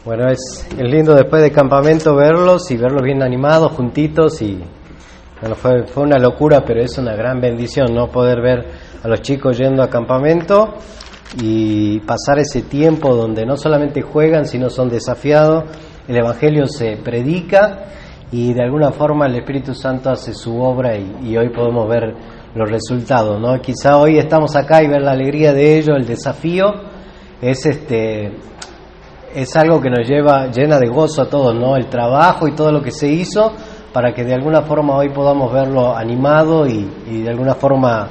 Bueno, es lindo después de campamento verlos y verlos bien animados, juntitos y bueno, fue una locura, pero es una gran bendición, ¿no? Poder ver a los chicos yendo a campamento y pasar ese tiempo donde no solamente juegan, sino son desafiados, el Evangelio se predica y de alguna forma el Espíritu Santo hace su obra y hoy podemos ver los resultados, ¿no? Quizá hoy estamos acá y ver la alegría de ellos, el desafío es algo que nos llena de gozo a todos, ¿no? El trabajo y todo lo que se hizo para que de alguna forma hoy podamos verlo animado y de alguna forma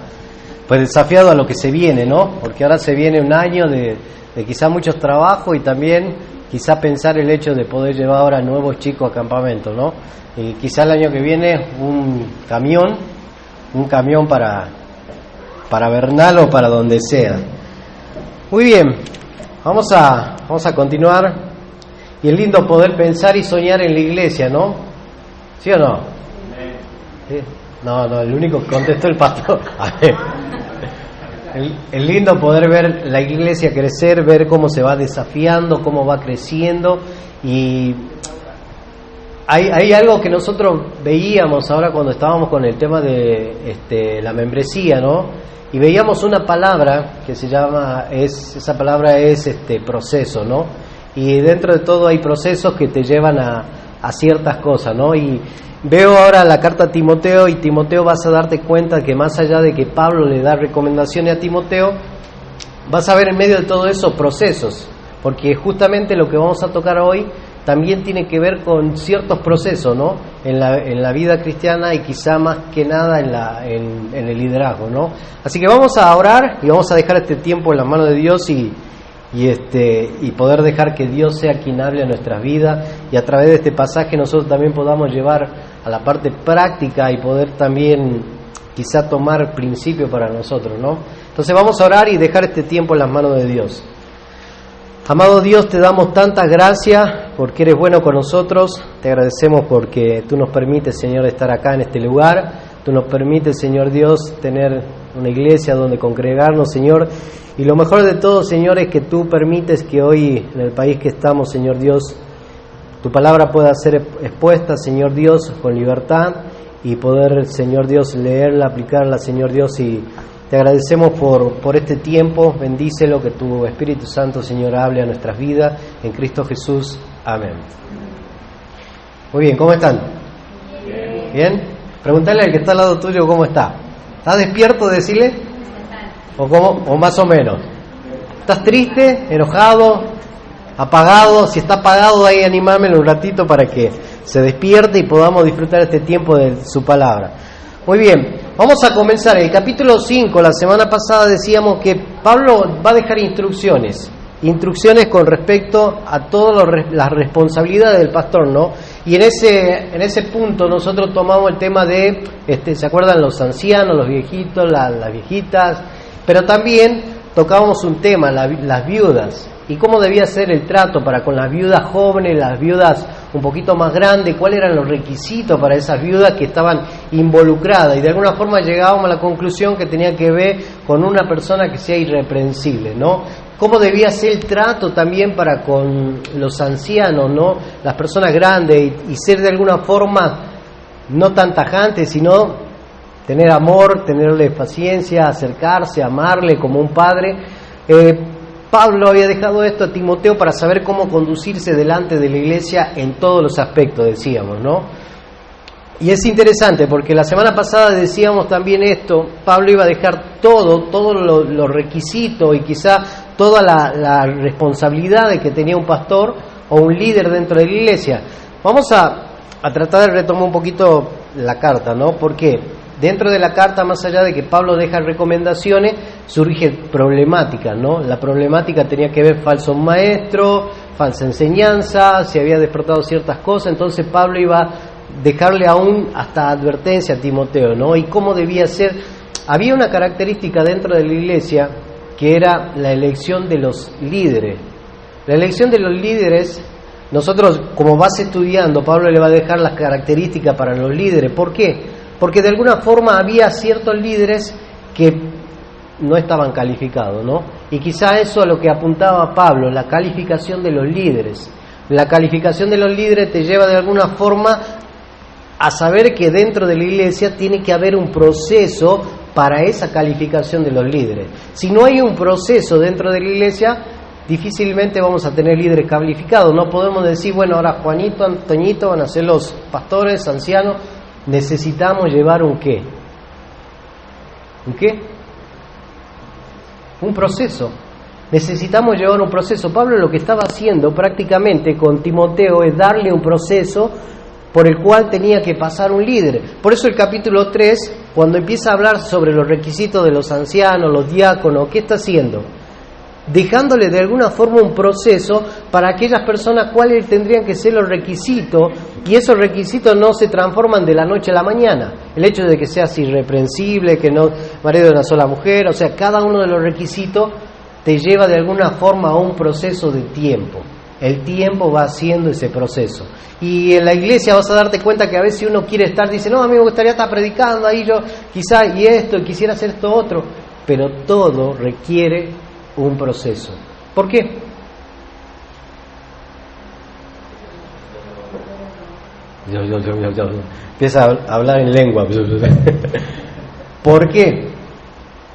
pues desafiado a lo que se viene, ¿no? Porque ahora se viene un año de quizá muchos trabajos y también quizá pensar el hecho de poder llevar ahora nuevos chicos a campamento, ¿no? Y quizá el año que viene un camión para Bernal o para donde sea. Muy bien, vamos a continuar. Y es lindo poder pensar y soñar en la iglesia, ¿no? ¿Sí o no? ¿Sí? No, el único que contestó el pastor. A ver. Es lindo poder ver la iglesia crecer, ver cómo se va desafiando, cómo va creciendo. Y hay algo que nosotros veíamos ahora cuando estábamos con el tema de la membresía, ¿no? Y veíamos una palabra que se llama, esa palabra es proceso, ¿no? Y dentro de todo hay procesos que te llevan a ciertas cosas, ¿no? Y veo ahora la carta a Timoteo, y Timoteo vas a darte cuenta que más allá de que Pablo le da recomendaciones a Timoteo, vas a ver en medio de todo eso procesos, porque justamente lo que vamos a tocar hoy también tiene que ver con ciertos procesos, ¿no? En la vida cristiana y quizá más que nada en el liderazgo, ¿no? Así que vamos a orar y vamos a dejar este tiempo en las manos de Dios y poder dejar que Dios sea quien hable a nuestras vidas y a través de este pasaje nosotros también podamos llevar a la parte práctica y poder también quizá tomar principio para nosotros, ¿no? Entonces vamos a orar y dejar este tiempo en las manos de Dios. Amado Dios, te damos tantas gracias porque eres bueno con nosotros. Te agradecemos porque tú nos permites, Señor, estar acá en este lugar. Tú nos permites, Señor Dios, tener una iglesia donde congregarnos, Señor. Y lo mejor de todo, Señor, es que tú permites que hoy, en el país que estamos, Señor Dios, tu palabra pueda ser expuesta, Señor Dios, con libertad y poder, Señor Dios, leerla, aplicarla, Señor Dios, y te agradecemos por este tiempo. Bendícelo, que tu Espíritu Santo, Señor, hable a nuestras vidas. En Cristo Jesús. Amén. Muy bien, ¿cómo están? ¿Bien? Preguntale al que está al lado tuyo cómo está. ¿Estás despierto, decirle? ¿O más o menos? ¿Estás triste, enojado, apagado? Si está apagado, ahí animámelo un ratito para que se despierte y podamos disfrutar este tiempo de su palabra. Muy bien, vamos a comenzar. El capítulo 5, la semana pasada decíamos que Pablo va a dejar instrucciones con respecto a todas las responsabilidades del pastor, ¿no? Y en ese punto nosotros tomamos el tema de, ¿se acuerdan? Los ancianos, los viejitos, las viejitas, pero también tocábamos un tema, las viudas, y cómo debía ser el trato para con las viudas jóvenes, las viudas un poquito más grandes, cuáles eran los requisitos para esas viudas que estaban involucradas, y de alguna forma llegábamos a la conclusión que tenía que ver con una persona que sea irreprensible, ¿no? Cómo debía ser el trato también para con los ancianos, ¿no? Las personas grandes, y ser de alguna forma no tan tajante, sino tener amor, tenerle paciencia, acercarse, amarle como un padre. Pablo había dejado esto a Timoteo para saber cómo conducirse delante de la iglesia en todos los aspectos, decíamos, ¿no? Y es interesante porque la semana pasada decíamos también esto, Pablo iba a dejar todos los requisitos y quizá toda la responsabilidad que tenía un pastor o un líder dentro de la iglesia. Vamos a tratar de retomar un poquito la carta, ¿no? Porque dentro de la carta, más allá de que Pablo deja recomendaciones, surge problemática, ¿no? La problemática tenía que ver falsos maestros, falsa enseñanza, se había despertado ciertas cosas, entonces Pablo iba a dejarle aún hasta advertencia a Timoteo, ¿no? Y cómo debía ser. Había una característica dentro de la iglesia que era la elección de los líderes. La elección de los líderes, nosotros como vas estudiando, Pablo le va a dejar las características para los líderes. ¿Por qué? Porque de alguna forma había ciertos líderes que no estaban calificados, ¿no? Y quizá eso a lo que apuntaba Pablo, la calificación de los líderes. La calificación de los líderes te lleva de alguna forma a saber que dentro de la iglesia tiene que haber un proceso para esa calificación de los líderes. Si no hay un proceso dentro de la iglesia, difícilmente vamos a tener líderes calificados. No podemos decir, bueno, ahora Juanito, Antoñito van a ser los pastores, ancianos. Necesitamos llevar un qué. ¿Un qué? Un proceso. Necesitamos llevar un proceso. Pablo lo que estaba haciendo prácticamente con Timoteo es darle un proceso por el cual tenía que pasar un líder. Por eso el capítulo 3, cuando empieza a hablar sobre los requisitos de los ancianos, los diáconos, ¿qué está haciendo? Dejándole de alguna forma un proceso para aquellas personas cuáles tendrían que ser los requisitos, y esos requisitos no se transforman de la noche a la mañana. El hecho de que seas irreprensible, que no marido de una sola mujer, o sea, cada uno de los requisitos te lleva de alguna forma a un proceso de tiempo. El tiempo va haciendo ese proceso. Y en la iglesia vas a darte cuenta que a veces uno quiere estar, dice, no, a mí me gustaría estar predicando, ahí yo quizá y esto, y quisiera hacer esto otro, pero todo requiere un proceso. ¿Por qué? Yo. Empieza a hablar en lengua. ¿Por qué?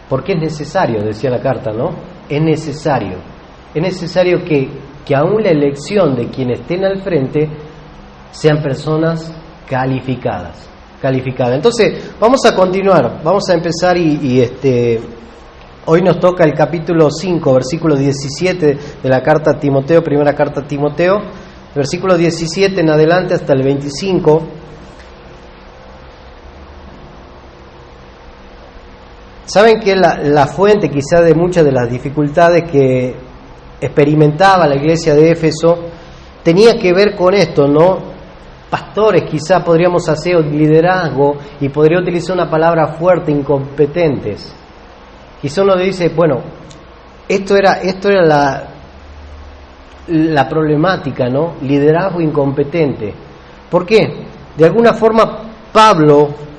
Porque es necesario, decía la carta, ¿no? Es necesario. Es necesario que aún la elección de quienes estén al frente sean personas calificadas. Entonces, vamos a continuar, vamos a empezar y hoy nos toca el capítulo 5, versículo 17 de la carta a Timoteo, primera carta a Timoteo, versículo 17 en adelante hasta el 25. Saben que la fuente quizá de muchas de las dificultades que experimentaba la iglesia de Éfeso tenía que ver con esto, ¿no? Pastores, quizá podríamos hacer liderazgo, y podría utilizar una palabra fuerte, incompetentes. Quizá uno dice, bueno, esto era la problemática, ¿no? Liderazgo incompetente. ¿Por qué? De alguna forma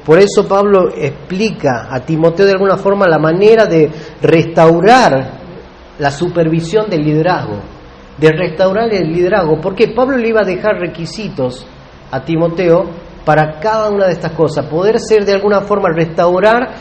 por eso Pablo explica a Timoteo de alguna forma la manera de restaurar la supervisión del liderazgo, de restaurar el liderazgo, porque Pablo le iba a dejar requisitos a Timoteo para cada una de estas cosas, poder ser de alguna forma restaurar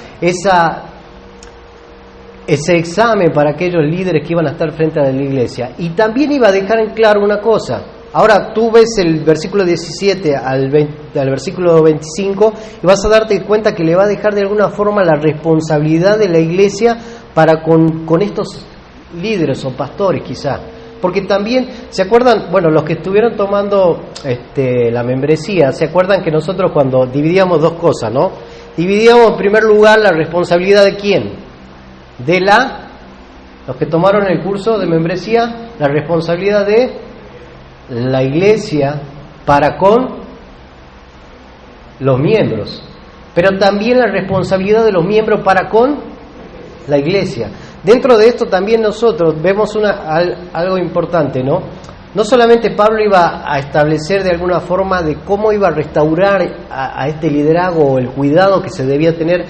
ese examen para aquellos líderes que iban a estar frente a la iglesia. Y también iba a dejar en claro una cosa. Ahora tú ves el versículo 17 al versículo 25 y vas a darte cuenta que le va a dejar de alguna forma la responsabilidad de la iglesia para con estos líderes o pastores quizá. Porque también, ¿se acuerdan? Bueno, los que estuvieron tomando la membresía, ¿se acuerdan que nosotros cuando dividíamos dos cosas, ¿no? Dividíamos en primer lugar la responsabilidad de ¿quién? Los que tomaron el curso de membresía, la responsabilidad de la iglesia para con los miembros, pero también la responsabilidad de los miembros para con la iglesia. Dentro de esto también nosotros vemos algo importante, ¿no? No solamente Pablo iba a establecer de alguna forma de cómo iba a restaurar a este liderazgo o el cuidado que se debía tener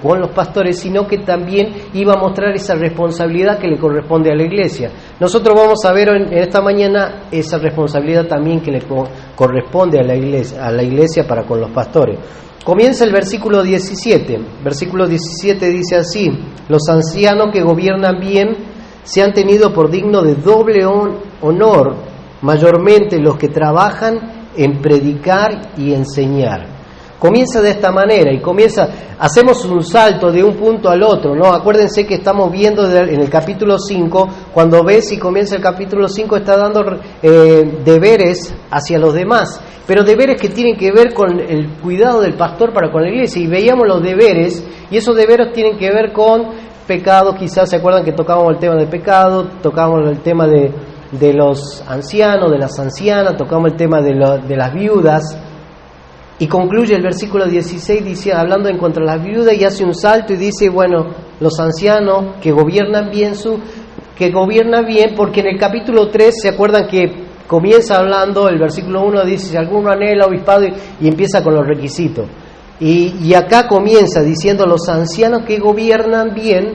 con los pastores, sino que también iba a mostrar esa responsabilidad que le corresponde a la iglesia. Nosotros vamos a ver en esta mañana esa responsabilidad también que le corresponde a la iglesia para con los pastores. Comienza el versículo 17. Versículo 17 dice así: los ancianos que gobiernan bien se han tenido por digno de doble honor, mayormente los que trabajan en predicar y enseñar. Comienza de esta manera y hacemos un salto de un punto al otro, ¿no? Acuérdense que estamos viendo en el capítulo 5, cuando ves y comienza el capítulo 5, está dando deberes hacia los demás, pero deberes que tienen que ver con el cuidado del pastor para con la iglesia, y veíamos los deberes, y esos deberes tienen que ver con pecados. Quizás se acuerdan que tocábamos el tema del pecado, tocábamos el tema de los ancianos, de las ancianas, tocamos el tema de las viudas, y concluye el versículo 16 hablando en contra de las viudas, y hace un salto y dice, bueno, los ancianos que gobiernan bien, porque en el capítulo 3 se acuerdan que comienza hablando, el versículo 1 dice, si alguno anhela obispado, y empieza con los requisitos. Y acá comienza diciendo los ancianos que gobiernan bien,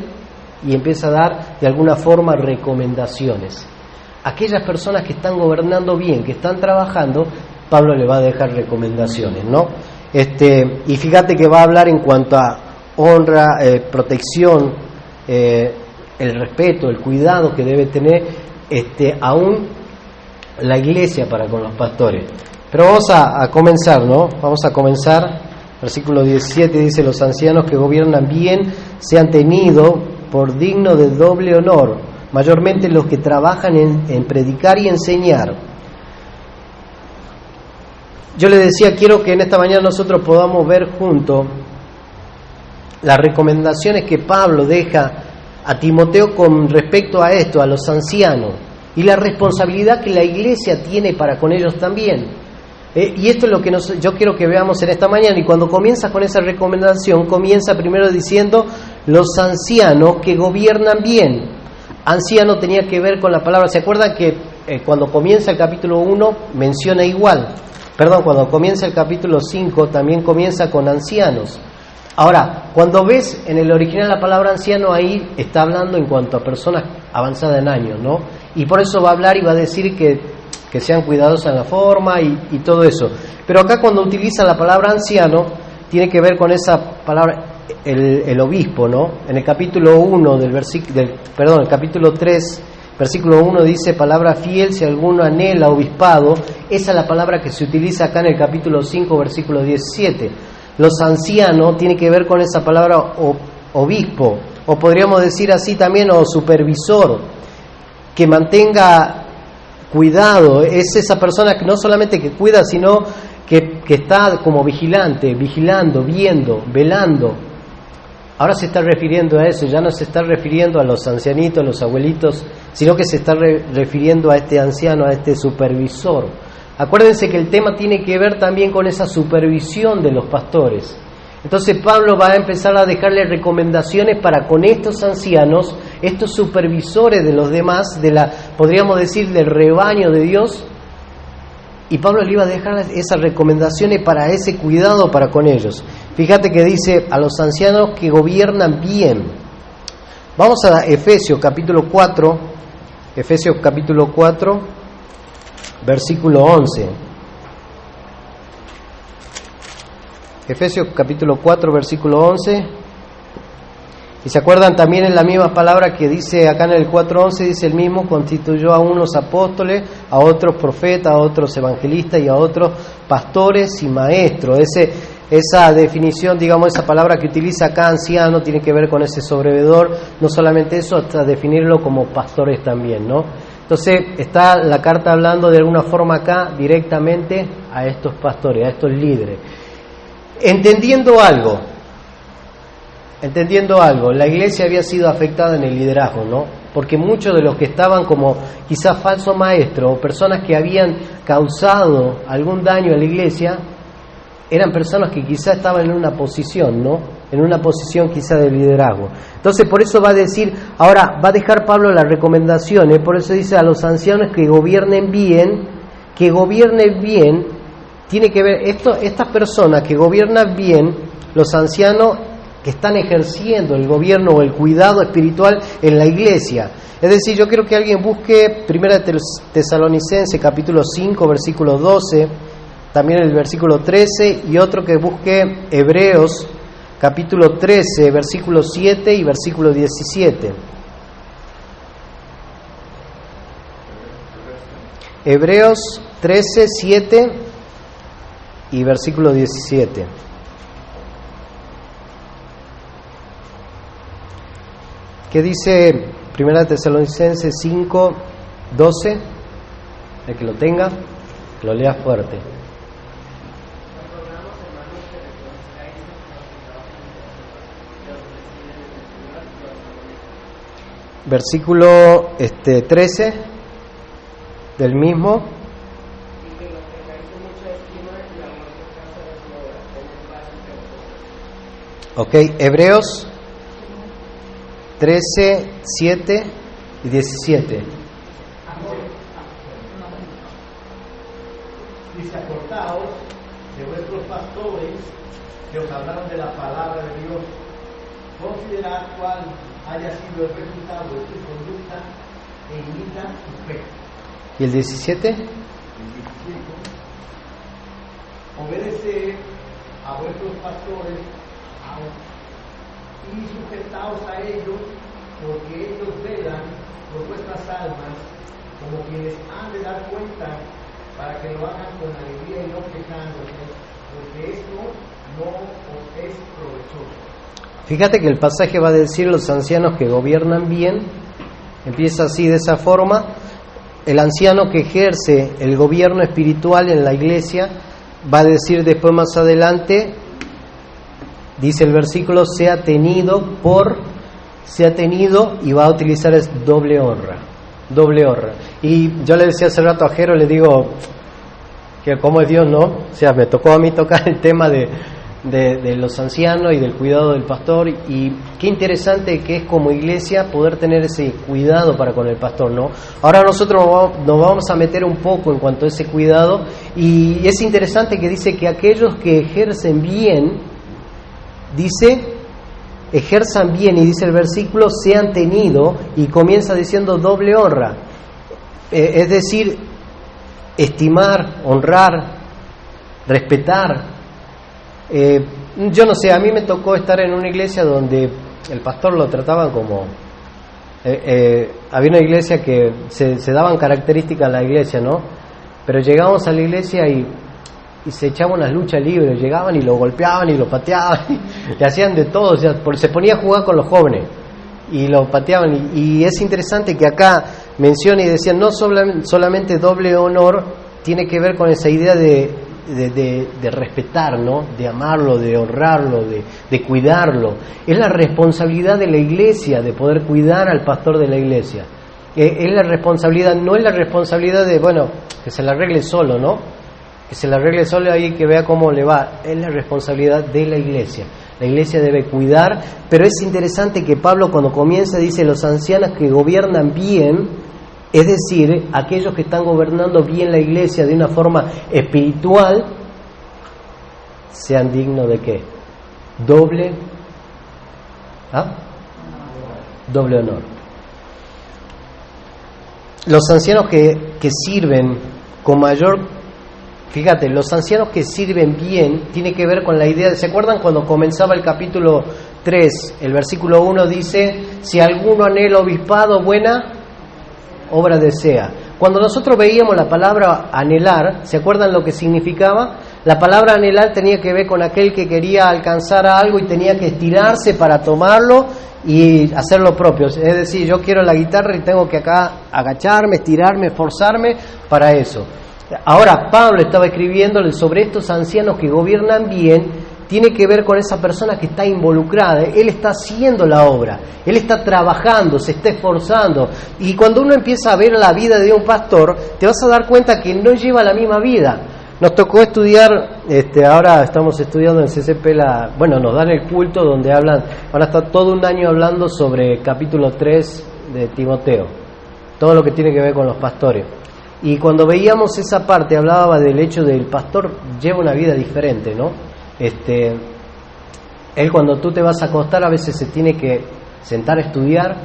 y empieza a dar de alguna forma recomendaciones. aquellas personas que están gobernando bien, que están trabajando, Pablo le va a dejar recomendaciones, ¿no? Y fíjate que va a hablar en cuanto a honra, protección, el respeto, el cuidado que debe tener aún la iglesia para con los pastores. Pero vamos a comenzar, ¿no? Vamos a comenzar. Versículo 17 dice: los ancianos que gobiernan bien sean tenidos por digno de doble honor, mayormente los que trabajan en predicar y enseñar. Yo les decía, quiero que en esta mañana nosotros podamos ver juntos las recomendaciones que Pablo deja a Timoteo con respecto a esto, a los ancianos, y la responsabilidad que la iglesia tiene para con ellos también. Y esto es lo que yo quiero que veamos en esta mañana. Y cuando comienza con esa recomendación, comienza primero diciendo los ancianos que gobiernan bien. Anciano tenía que ver con la palabra, ¿se acuerdan que cuando comienza el capítulo 1 menciona igual? Perdón, cuando comienza el capítulo 5 también comienza con ancianos. Ahora, cuando ves en el original la palabra anciano, ahí está hablando en cuanto a personas avanzadas en años, ¿no? Y por eso va a hablar y va a decir que sean cuidadosos en la forma y todo eso. Pero acá cuando utiliza la palabra anciano, tiene que ver con esa palabra, el obispo, ¿no? En el capítulo 1 el capítulo 3, versículo 1 dice: palabra fiel, si alguno anhela obispado. Esa es la palabra que se utiliza acá en el capítulo 5, versículo 17. Los ancianos tiene que ver con esa palabra obispo, o podríamos decir así también, o supervisor, que mantenga cuidado. Es esa persona que no solamente que cuida, sino que está como vigilante, vigilando, viendo, velando. Ahora se está refiriendo a eso, ya no se está refiriendo a los ancianitos, a los abuelitos, sino que se está refiriendo a este anciano, a este supervisor. Acuérdense que el tema tiene que ver también con esa supervisión de los pastores. Entonces Pablo va a empezar a dejarle recomendaciones para con estos ancianos, estos supervisores de los demás, podríamos decir, del rebaño de Dios. Y Pablo le iba a dejar esas recomendaciones para ese cuidado para con ellos. Fíjate que dice: a los ancianos que gobiernan bien. Vamos a Efesios capítulo 4, versículo 11. Efesios capítulo 4, versículo 11. Y se acuerdan también en la misma palabra que dice acá en el 4:11, dice el mismo: constituyó a unos apóstoles, a otros profetas, a otros evangelistas y a otros pastores y maestros. Esa definición, digamos, esa palabra que utiliza acá anciano, tiene que ver con ese sobrevedor. No solamente eso, hasta definirlo como pastores también, ¿no? Entonces está la carta hablando de alguna forma acá directamente a estos pastores, a estos líderes. Entendiendo algo, la iglesia había sido afectada en el liderazgo, ¿no? Porque muchos de los que estaban como quizás falsos maestros o personas que habían causado algún daño a la iglesia, eran personas que quizás estaban en una posición, ¿no? En una posición quizás de liderazgo. Entonces por eso va a decir, ahora va a dejar Pablo las recomendaciones, por eso dice a los ancianos que gobiernen bien, tiene que ver, estas personas que gobiernan bien, los ancianos que están ejerciendo el gobierno o el cuidado espiritual en la iglesia. Es decir, yo quiero que alguien busque 1 Tesalonicenses capítulo 5, versículo 12, también el versículo 13, y otro que busque Hebreos capítulo 13, versículo 7 y versículo 17. Hebreos 13, 7 y versículo 17. ¿Qué dice 1 Tesalonicenses 5, 12? El que lo tenga, que lo lea fuerte. Versículo 13 del mismo. Ok, Hebreos 13, 7 y 17. Dice: acordaos de vuestros pastores que os hablaron de la palabra de Dios. Considerad cuál haya sido el resultado de su conducta e imita su fe. ¿Y el 17? Obedeced a vuestros pastores y sujetaos a ellos, porque ellos velan por vuestras almas, como quienes han de dar cuenta, para que lo hagan con alegría y no quejándose, porque esto no os es provechoso. Fíjate que el pasaje va a decir los ancianos que gobiernan bien, empieza así de esa forma. El anciano que ejerce el gobierno espiritual en la iglesia va a decir después más adelante, dice el versículo, sea tenido y va a utilizar es doble honra. Y yo le decía hace rato a Jero, le digo que como es Dios, ¿no? O sea, me tocó a mí tocar el tema de los ancianos y del cuidado del pastor, y qué interesante que es como iglesia poder tener ese cuidado para con el pastor, ¿no? Ahora nosotros nos vamos a meter un poco en cuanto a ese cuidado, y es interesante que dice que aquellos que ejerzan bien, ejerzan bien, y dice el versículo, sean tenido, y comienza diciendo doble honra, es decir, estimar, honrar, respetar. Yo no sé, a mí me tocó estar en una iglesia donde el pastor lo trataban como... había una iglesia que se daban características a la iglesia, ¿no? Pero llegábamos a la iglesia y se echaban unas luchas libres, llegaban y lo golpeaban y lo pateaban, y hacían de todo, o sea, se ponía a jugar con los jóvenes y lo pateaban, y es interesante que acá menciona y decían, no solamente doble honor, tiene que ver con esa idea de respetar, ¿no? De amarlo, de honrarlo, de cuidarlo. Es la responsabilidad de la iglesia de poder cuidar al pastor de la iglesia. Es la responsabilidad, no es la responsabilidad de, bueno, que se la arregle solo, ¿no? Que se la arregle solo ahí, que vea cómo le va. Es la responsabilidad de la iglesia. La iglesia debe cuidar, pero es interesante que Pablo cuando comienza dice los ancianos que gobiernan bien, es decir, aquellos que están gobernando bien la iglesia de una forma espiritual, sean dignos de ¿qué? Doble honor. Los ancianos que sirven con mayor... Fíjate, los ancianos que sirven bien tiene que ver con la idea de... ¿Se acuerdan cuando comenzaba el capítulo 3? El versículo 1 dice, si alguno anhela obispado, buena obra desea. Cuando nosotros veíamos la palabra anhelar, ¿se acuerdan lo que significaba? La palabra anhelar tenía que ver con aquel que quería alcanzar algo y tenía que estirarse para tomarlo y hacer lo propio. Es decir, yo quiero la guitarra y tengo que acá agacharme, estirarme, esforzarme para eso. Ahora, Pablo estaba escribiéndole sobre estos ancianos que gobiernan bien, tiene que ver con esa persona que está involucrada. Él está haciendo la obra, él está trabajando, se está esforzando. Y cuando uno empieza a ver la vida de un pastor, te vas a dar cuenta que no lleva la misma vida. Nos tocó estudiar, ahora estamos estudiando en CCP, nos dan el culto donde hablan, van a estar todo un año hablando sobre capítulo 3 de Timoteo, todo lo que tiene que ver con los pastores. Y cuando veíamos esa parte, hablaba del hecho del pastor lleva una vida diferente, ¿no? Él cuando tú te vas a acostar a veces se tiene que sentar a estudiar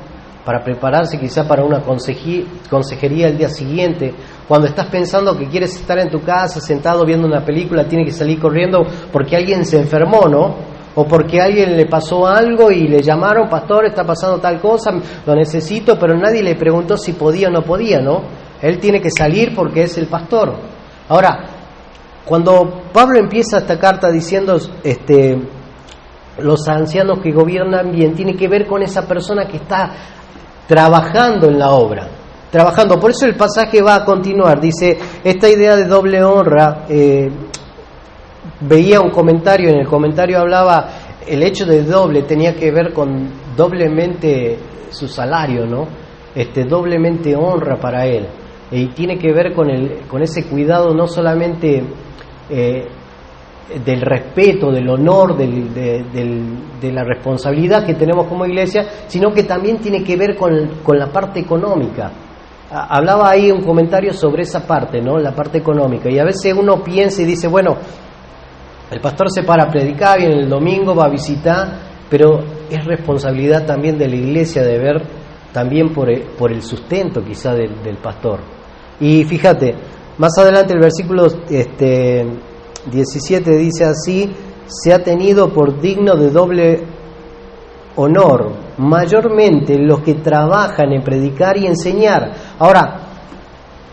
para prepararse quizá para una consejería el día siguiente. Cuando estás pensando que quieres estar en tu casa sentado viendo una película, tiene que salir corriendo porque alguien se enfermó, ¿no? O porque a alguien le pasó algo y le llamaron, pastor, está pasando tal cosa, lo necesito, pero nadie le preguntó si podía o no podía, ¿no? Él tiene que salir porque es el pastor. Ahora, cuando Pablo empieza esta carta diciendo los ancianos que gobiernan bien, tiene que ver con esa persona que está trabajando en la obra, trabajando. Por eso el pasaje va a continuar, dice, esta idea de doble honra, veía un comentario, en el comentario hablaba, el hecho de doble tenía que ver con doblemente su salario, ¿no? Doblemente honra para él, y tiene que ver con ese cuidado no solamente del respeto, del honor, de la responsabilidad que tenemos como iglesia, sino que también tiene que ver con la parte económica. Hablaba ahí un comentario sobre esa parte, ¿no? La parte económica, y a veces uno piensa y dice, bueno, el pastor se para a predicar, viene el domingo, va a visitar, pero es responsabilidad también de la iglesia de ver también por el sustento quizá del pastor. Y fíjate, más adelante el versículo 17 dice así: se ha tenido por digno de doble honor, mayormente los que trabajan en predicar y enseñar. Ahora,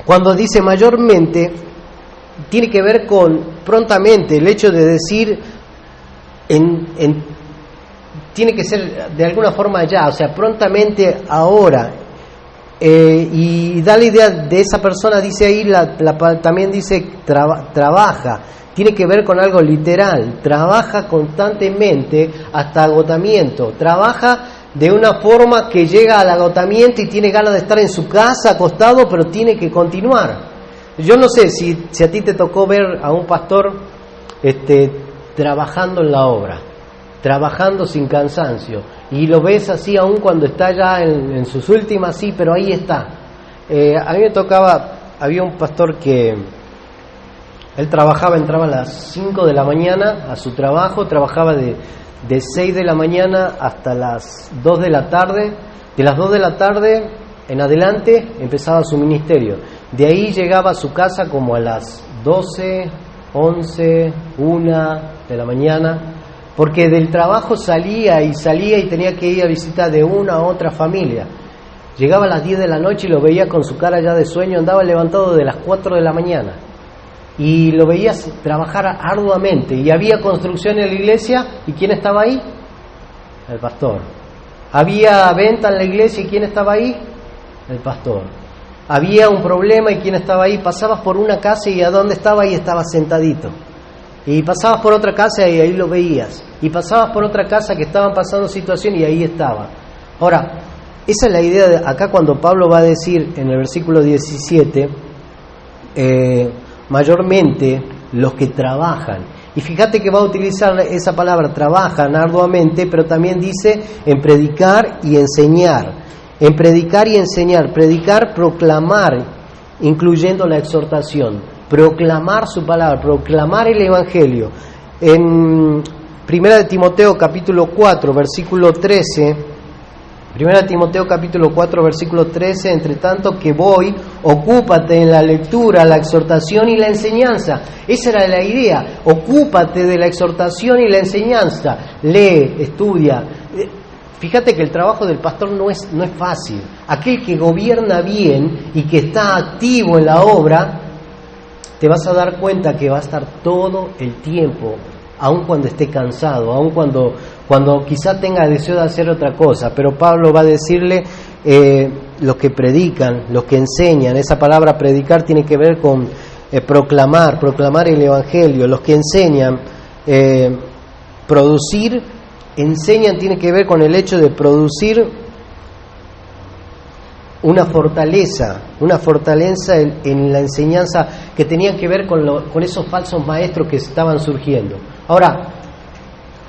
cuando dice mayormente, tiene que ver con prontamente, el hecho de decir tiene que ser de alguna forma ya, o sea, prontamente ahora. Y da la idea de esa persona, dice ahí, también dice trabaja, tiene que ver con algo literal, trabaja constantemente hasta agotamiento, trabaja de una forma que llega al agotamiento y tiene ganas de estar en su casa acostado, pero tiene que continuar. Yo no sé si a ti te tocó ver a un pastor trabajando en la obra, trabajando sin cansancio, y lo ves así aún cuando está ya en sus últimas, sí, pero ahí está. A mí me tocaba, había un pastor que él entraba a las 5 de la mañana a su trabajo, trabajaba de 6 de la mañana hasta las 2 de la tarde, de las 2 de la tarde en adelante empezaba su ministerio, de ahí llegaba a su casa como a las 12, 11, 1 de la mañana, porque del trabajo salía y tenía que ir a visitar de una a otra familia. Llegaba a las 10 de la noche y lo veía con su cara ya de sueño, andaba levantado de las 4 de la mañana. Y lo veías trabajar arduamente. Y había construcción en la iglesia, ¿y quién estaba ahí? El pastor. Había venta en la iglesia, ¿y quién estaba ahí? El pastor. Había un problema, ¿y quién estaba ahí? Pasabas por una casa y ¿a dónde estaba? Ahí estaba sentadito. Y pasabas por otra casa y ahí lo veías. Y pasabas por otra casa que estaban pasando situación y ahí estaba. Ahora, esa es la idea de acá cuando Pablo va a decir en el versículo 17, mayormente los que trabajan. Y fíjate que va a utilizar esa palabra, trabajan arduamente, pero también dice en predicar y enseñar. En predicar y enseñar. Predicar, proclamar, incluyendo la exhortación. Proclamar su palabra, proclamar el evangelio. En 1 Timoteo capítulo 4, versículo 13, 1 Timoteo capítulo 4, versículo 13, entre tanto que voy, ocúpate en la lectura, la exhortación y la enseñanza. Esa era la idea, ocúpate de la exhortación y la enseñanza. Lee, estudia. Fíjate que el trabajo del pastor no es fácil. Aquel que gobierna bien y que está activo en la obra, te vas a dar cuenta que va a estar todo el tiempo, aun cuando esté cansado, aun cuando quizá tenga deseo de hacer otra cosa. Pero Pablo va a decirle, los que predican, los que enseñan, esa palabra predicar tiene que ver con proclamar el evangelio. Los que enseñan, producir, enseñan tiene que ver con el hecho de producir una fortaleza en la enseñanza que tenían que ver con esos falsos maestros que estaban surgiendo. Ahora,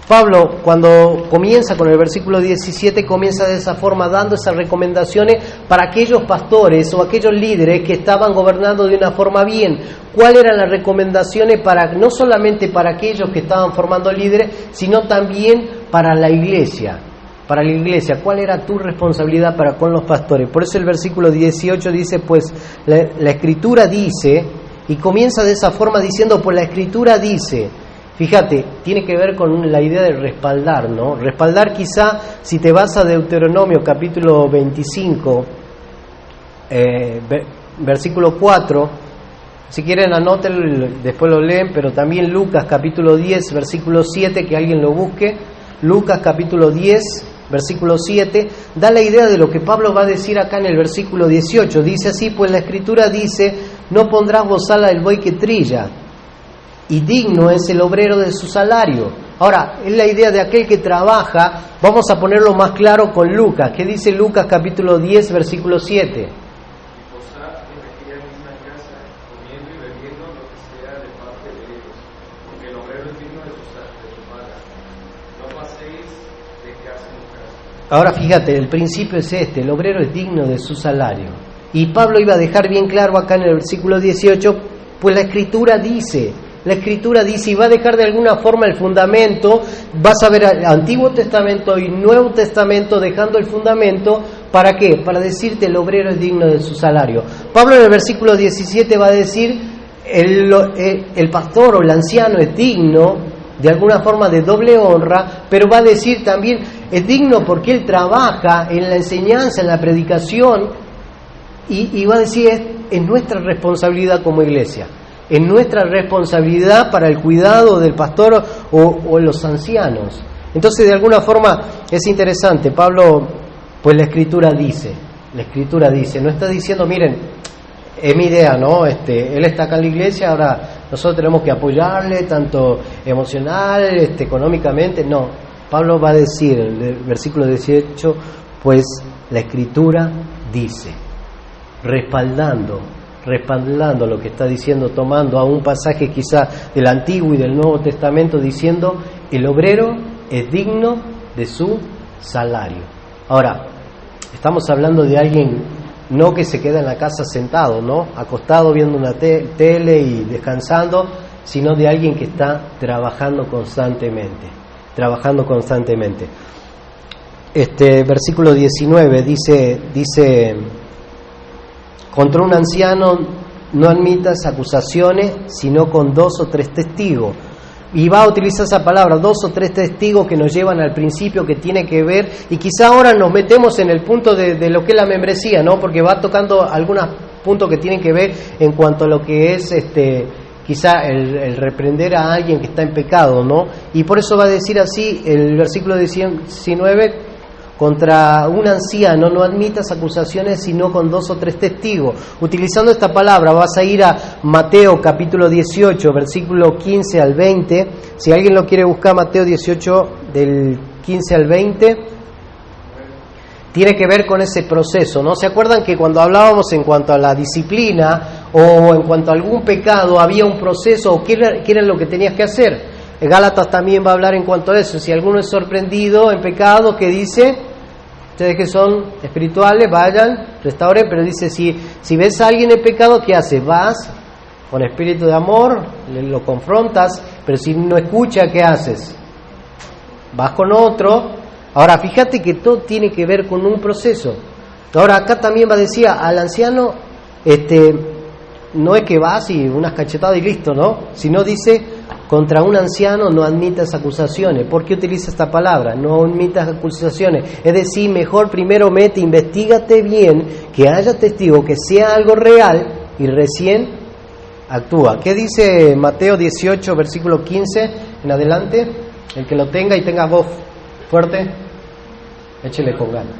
Pablo, cuando comienza con el versículo 17, comienza de esa forma dando esas recomendaciones para aquellos pastores o aquellos líderes que estaban gobernando de una forma bien. ¿Cuáles eran las recomendaciones no solamente para aquellos que estaban formando líderes, sino también para la iglesia? Para la iglesia, ¿cuál era tu responsabilidad para con los pastores? Por eso el versículo 18 dice, pues la Escritura dice, y comienza de esa forma diciendo, pues la Escritura dice. Fíjate, tiene que ver con la idea de respaldar, ¿no? Respaldar quizá, si te vas a Deuteronomio capítulo 25, versículo 4, si quieren anótenlo, después lo leen, pero también Lucas capítulo 10, versículo 7, que alguien lo busque. Lucas capítulo 10, versículo 7, da la idea de lo que Pablo va a decir acá en el versículo 18. Dice así, pues la Escritura dice, no pondrás bozal al buey que trilla, y digno es el obrero de su salario. Ahora, es la idea de aquel que trabaja. Vamos a ponerlo más claro con Lucas. ¿Qué dice Lucas capítulo 10, versículo 7? Ahora fíjate, el principio es el obrero es digno de su salario. Y Pablo iba a dejar bien claro acá en el versículo 18, pues la Escritura dice, La Escritura dice, y va a dejar de alguna forma el fundamento. Vas a ver el Antiguo Testamento y Nuevo Testamento dejando el fundamento. ¿Para qué? Para decirte el obrero es digno de su salario. Pablo en el versículo 17 va a decir, el pastor o el anciano es digno de alguna forma de doble honra, pero va a decir también, es digno porque él trabaja en la enseñanza, en la predicación, y va a decir, es nuestra responsabilidad como iglesia, es nuestra responsabilidad para el cuidado del pastor o los ancianos. Entonces, de alguna forma, es interesante. Pablo, pues la Escritura dice, no está diciendo, miren, es mi idea, ¿no? Él está acá en la iglesia, ahora nosotros tenemos que apoyarle, tanto emocional, económicamente. No, Pablo va a decir, en el versículo 18, pues la Escritura dice, respaldando lo que está diciendo, tomando a un pasaje quizá del Antiguo y del Nuevo Testamento, diciendo, el obrero es digno de su salario. Ahora, estamos hablando de alguien no que se queda en la casa sentado, ¿no? Acostado viendo una tele y descansando, sino de alguien que está trabajando constantemente. Versículo 19 dice, contra un anciano no admitas acusaciones, sino con 2 o 3 testigos. Y va a utilizar esa palabra, 2 o 3 testigos, que nos llevan al principio, que tiene que ver, y quizá ahora nos metemos en el punto de lo que es la membresía, ¿no? Porque va tocando algunos puntos que tienen que ver en cuanto a lo que es quizá el reprender a alguien que está en pecado, ¿no? Y por eso va a decir así el versículo 19, contra un anciano no admitas acusaciones sino con 2 o 3 testigos. Utilizando esta palabra vas a ir a Mateo capítulo 18, versículo 15 al 20. Si alguien lo quiere buscar, Mateo 18 del 15 al 20, tiene que ver con ese proceso, ¿no? ¿Se acuerdan que cuando hablábamos en cuanto a la disciplina o en cuanto a algún pecado había un proceso o qué era lo que tenías que hacer? Gálatas también va a hablar en cuanto a eso. Si alguno es sorprendido en pecado, ¿qué dice? Ustedes que son espirituales, vayan, restauren, pero dice, si ves a alguien en pecado, ¿qué haces? Vas con espíritu de amor, lo confrontas, pero si no escucha, ¿qué haces? Vas con otro. Ahora, fíjate que todo tiene que ver con un proceso. Ahora, acá también va a decir al anciano, no es que vas y unas cachetadas y listo, ¿no? Sino dice, contra un anciano no admitas acusaciones. ¿Por qué utiliza esta palabra? No admitas acusaciones. Es decir, mejor primero investígate bien, que haya testigo, que sea algo real y recién actúa. ¿Qué dice Mateo 18, versículo 15 en adelante? El que lo tenga y tenga voz fuerte, échele con ganas.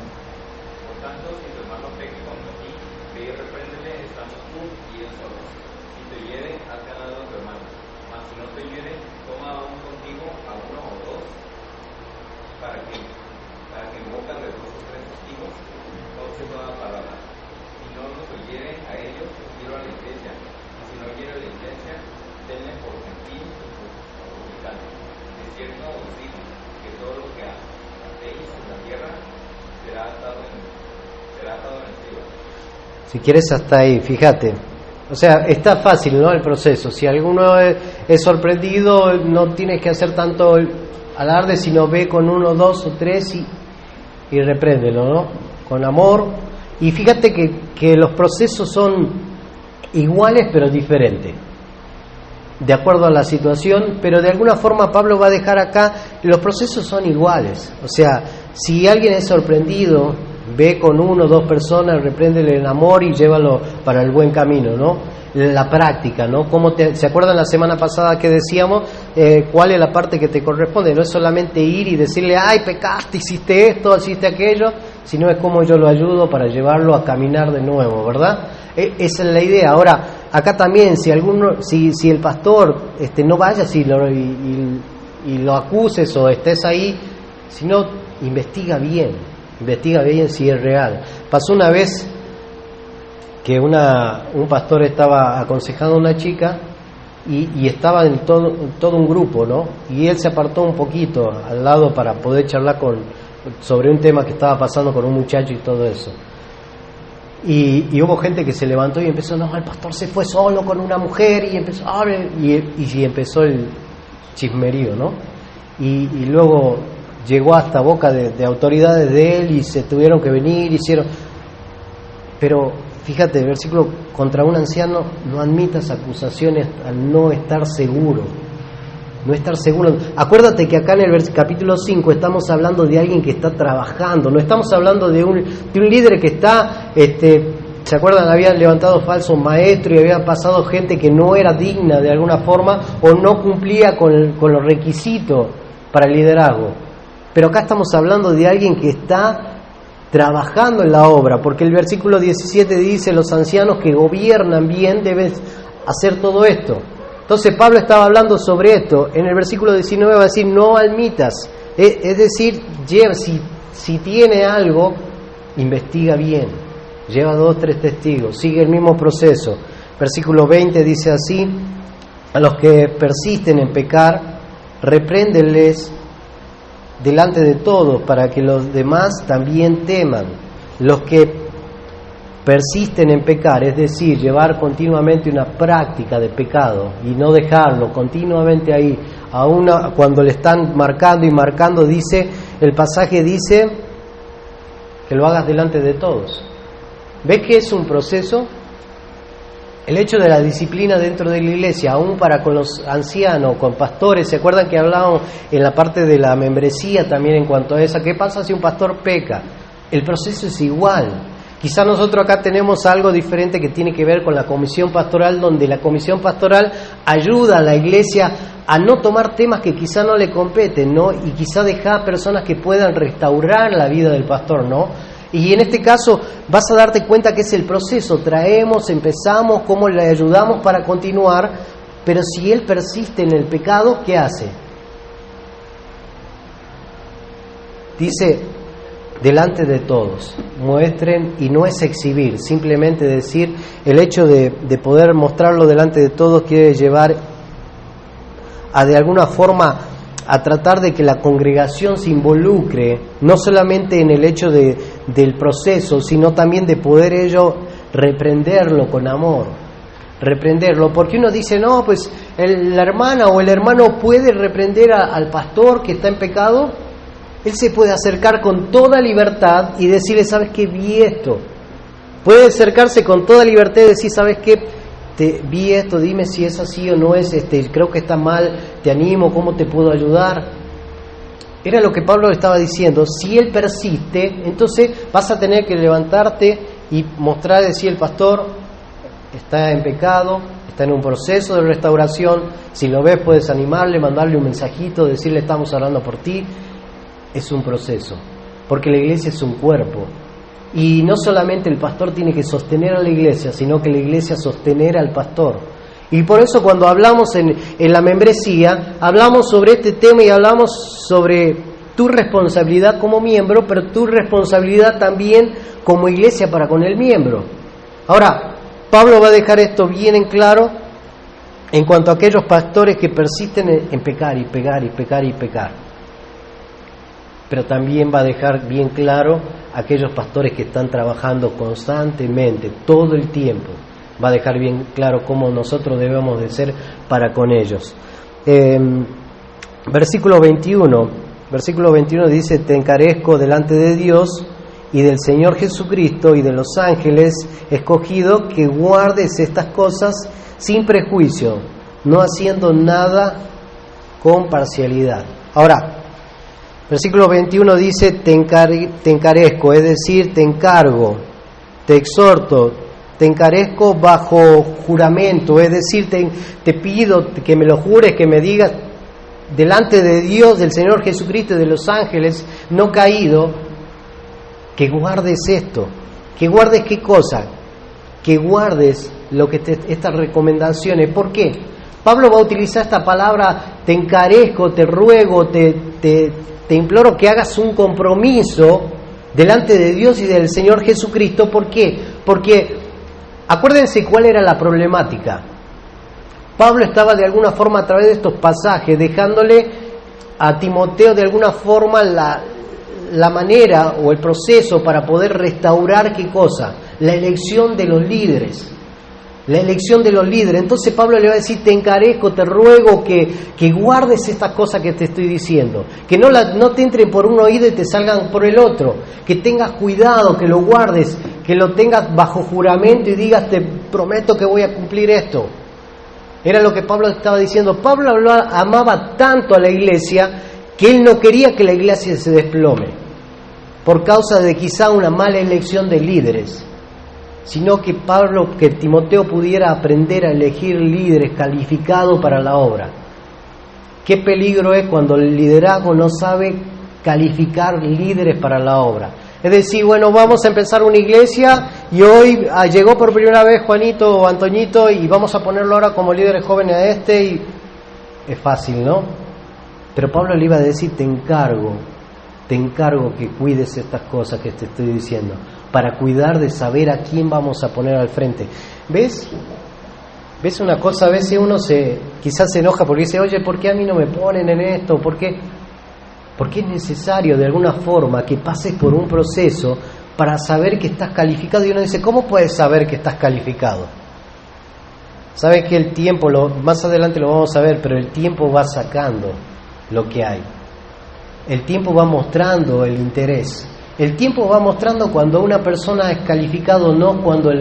Si quieres hasta ahí, fíjate. O sea, está fácil, ¿no? El proceso. Si alguno es sorprendido, no tienes que hacer tanto alarde, sino ve con 1, 2 o 3 y repréndelo, ¿no? Con amor. Y fíjate que los procesos son iguales pero diferentes, de acuerdo a la situación, pero de alguna forma Pablo va a dejar acá, los procesos son iguales. O sea, si alguien es sorprendido, ve con 1 o 2 personas, repréndele en amor y llévalo para el buen camino, ¿no? La práctica, ¿no? ¿Se acuerdan la semana pasada que decíamos cuál es la parte que te corresponde? No es solamente ir y decirle, ay, pecaste, hiciste esto, hiciste aquello, sino es cómo yo lo ayudo para llevarlo a caminar de nuevo, ¿verdad? Esa es la idea. Ahora, acá también, si el pastor no vayas y lo acuses o estés ahí, sino investiga bien si es real. Pasó una vez que un pastor estaba aconsejando a una chica y estaba en todo un grupo, ¿no? Y él se apartó un poquito al lado para poder charlar sobre un tema que estaba pasando con un muchacho y todo eso. Y hubo gente que se levantó y empezó, no, el pastor se fue solo con una mujer y empezó, y empezó el chismerío, ¿no? Y luego llegó hasta boca de autoridades de él y se tuvieron que venir, hicieron... Pero fíjate, el versículo, contra un anciano no admitas acusaciones al no estar seguro. No estar seguro. Acuérdate que acá en el capítulo 5 estamos hablando de alguien que está trabajando, no estamos hablando de un líder que está, ¿se acuerdan? Habían levantado falsos maestros y había pasado gente que no era digna de alguna forma o no cumplía con los requisitos para el liderazgo. Pero acá estamos hablando de alguien que está trabajando en la obra, porque el versículo 17 dice, los ancianos que gobiernan bien deben hacer todo esto. Entonces Pablo estaba hablando sobre esto. En el versículo 19 va a decir, no admitas. Es decir, si tiene algo, investiga bien. Lleva 2 o 3 testigos. Sigue el mismo proceso. Versículo 20 dice así, a los que persisten en pecar, repréndeles delante de todos para que los demás también teman. Los que persisten en pecar, es decir, llevar continuamente una práctica de pecado y no dejarlo continuamente ahí, aún cuando le están marcando y marcando, dice, el pasaje dice que lo hagas delante de todos. ¿Ves que es un proceso? El hecho de la disciplina dentro de la iglesia, aún para con los ancianos, con pastores, ¿se acuerdan que hablábamos en la parte de la membresía también en cuanto a esa? ¿Qué pasa si un pastor peca? El proceso es igual. Quizá nosotros acá tenemos algo diferente que tiene que ver con la comisión pastoral, donde la comisión pastoral ayuda a la iglesia a no tomar temas que quizá no le competen, ¿no? Y quizá dejar a personas que puedan restaurar la vida del pastor, ¿no? Y en este caso vas a darte cuenta que es el proceso, traemos, empezamos, cómo le ayudamos para continuar, pero si él persiste en el pecado, ¿qué hace? Dice, delante de todos, muestren, y no es exhibir, simplemente decir, el hecho de poder mostrarlo delante de todos quiere llevar a de alguna forma a tratar de que la congregación se involucre, no solamente en el hecho del proceso, sino también de poder ello reprenderlo con amor, reprenderlo, porque uno dice, no, pues la hermana o el hermano puede reprender al pastor que está en pecado. Él se puede acercar con toda libertad y decirle, ¿sabes qué? Vi esto. Puede acercarse con toda libertad y decir, ¿sabes qué? Vi esto, dime si es así o no es, creo que está mal, te animo, ¿cómo te puedo ayudar? Era lo que Pablo estaba diciendo. Si él persiste, entonces vas a tener que levantarte y mostrar, decir, el pastor está en pecado, está en un proceso de restauración. Si lo ves, puedes animarle, mandarle un mensajito, decirle, estamos orando por ti. Es un proceso, porque la iglesia es un cuerpo. Y no solamente el pastor tiene que sostener a la iglesia, sino que la iglesia sostener al pastor. Y por eso cuando hablamos en la membresía, hablamos sobre este tema y hablamos sobre tu responsabilidad como miembro, pero tu responsabilidad también como iglesia para con el miembro. Ahora, Pablo va a dejar esto bien en claro en cuanto a aquellos pastores que persisten en pecar y pecar y pecar y pecar. Pero también va a dejar bien claro a aquellos pastores que están trabajando constantemente, todo el tiempo. Va a dejar bien claro cómo nosotros debemos de ser para con ellos. Versículo 21 dice, te encarezco delante de Dios y del Señor Jesucristo y de los ángeles escogido que guardes estas cosas sin prejuicio, no haciendo nada con parcialidad. Ahora, versículo 21 dice, te encarezco, es decir, te encargo, te exhorto, te encarezco bajo juramento, es decir, te pido que me lo jures, que me digas delante de Dios, del Señor Jesucristo y de los ángeles no caído, que guardes esto, que guardes qué cosa, que guardes lo que estas recomendaciones. ¿Por qué? Pablo va a utilizar esta palabra, te encarezco, te ruego, te imploro que hagas un compromiso delante de Dios y del Señor Jesucristo. ¿Por qué? Porque acuérdense cuál era la problemática. Pablo estaba de alguna forma a través de estos pasajes dejándole a Timoteo de alguna forma la manera o el proceso para poder restaurar ¿qué cosa? la elección de los líderes. La elección de los líderes. Entonces Pablo le va a decir, te encarezco, te ruego que guardes estas cosas que te estoy diciendo, que no te entren por un oído y te salgan por el otro, que tengas cuidado, que lo guardes, que lo tengas bajo juramento y digas, te prometo que voy a cumplir esto. Era lo que Pablo estaba diciendo. Pablo amaba tanto a la iglesia que él no quería que la iglesia se desplome por causa de quizá una mala elección de líderes, sino que Timoteo pudiera aprender a elegir líderes calificados para la obra. Qué peligro es cuando el liderazgo no sabe calificar líderes para la obra. Es decir, bueno, vamos a empezar una iglesia y hoy llegó por primera vez Juanito o Antoñito y vamos a ponerlo ahora como líderes jóvenes a este, y es fácil, ¿no? Pero Pablo le iba a decir, te encargo que cuides estas cosas que te estoy diciendo, para cuidar de saber a quién vamos a poner al frente. ¿Ves una cosa? A veces uno quizás se enoja porque dice, oye, ¿por qué a mí no me ponen en esto? ¿Por qué? Porque es necesario de alguna forma que pases por un proceso para saber que estás calificado. Y uno dice, ¿cómo puedes saber que estás calificado? Sabes que el tiempo, más adelante lo vamos a ver, pero el tiempo va sacando lo que hay. El tiempo va mostrando el interés. El tiempo va mostrando cuando una persona es calificada o no, cuando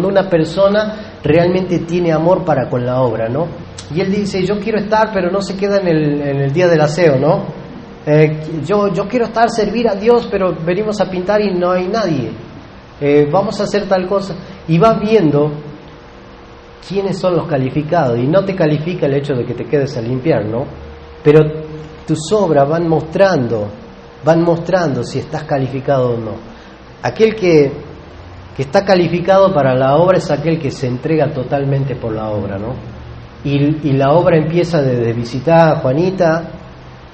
una persona realmente tiene amor para con la obra, ¿no? Y él dice, yo quiero estar, pero no se queda en el día del aseo, ¿no? Yo quiero estar, servir a Dios, pero venimos a pintar y no hay nadie. Vamos a hacer tal cosa. Y vas viendo quiénes son los calificados. Y no te califica el hecho de que te quedes a limpiar, ¿no? Pero tus obras van mostrando si estás calificado o no. Aquel que está calificado para la obra es aquel que se entrega totalmente por la obra, ¿no? Y la obra empieza desde visitar a Juanita,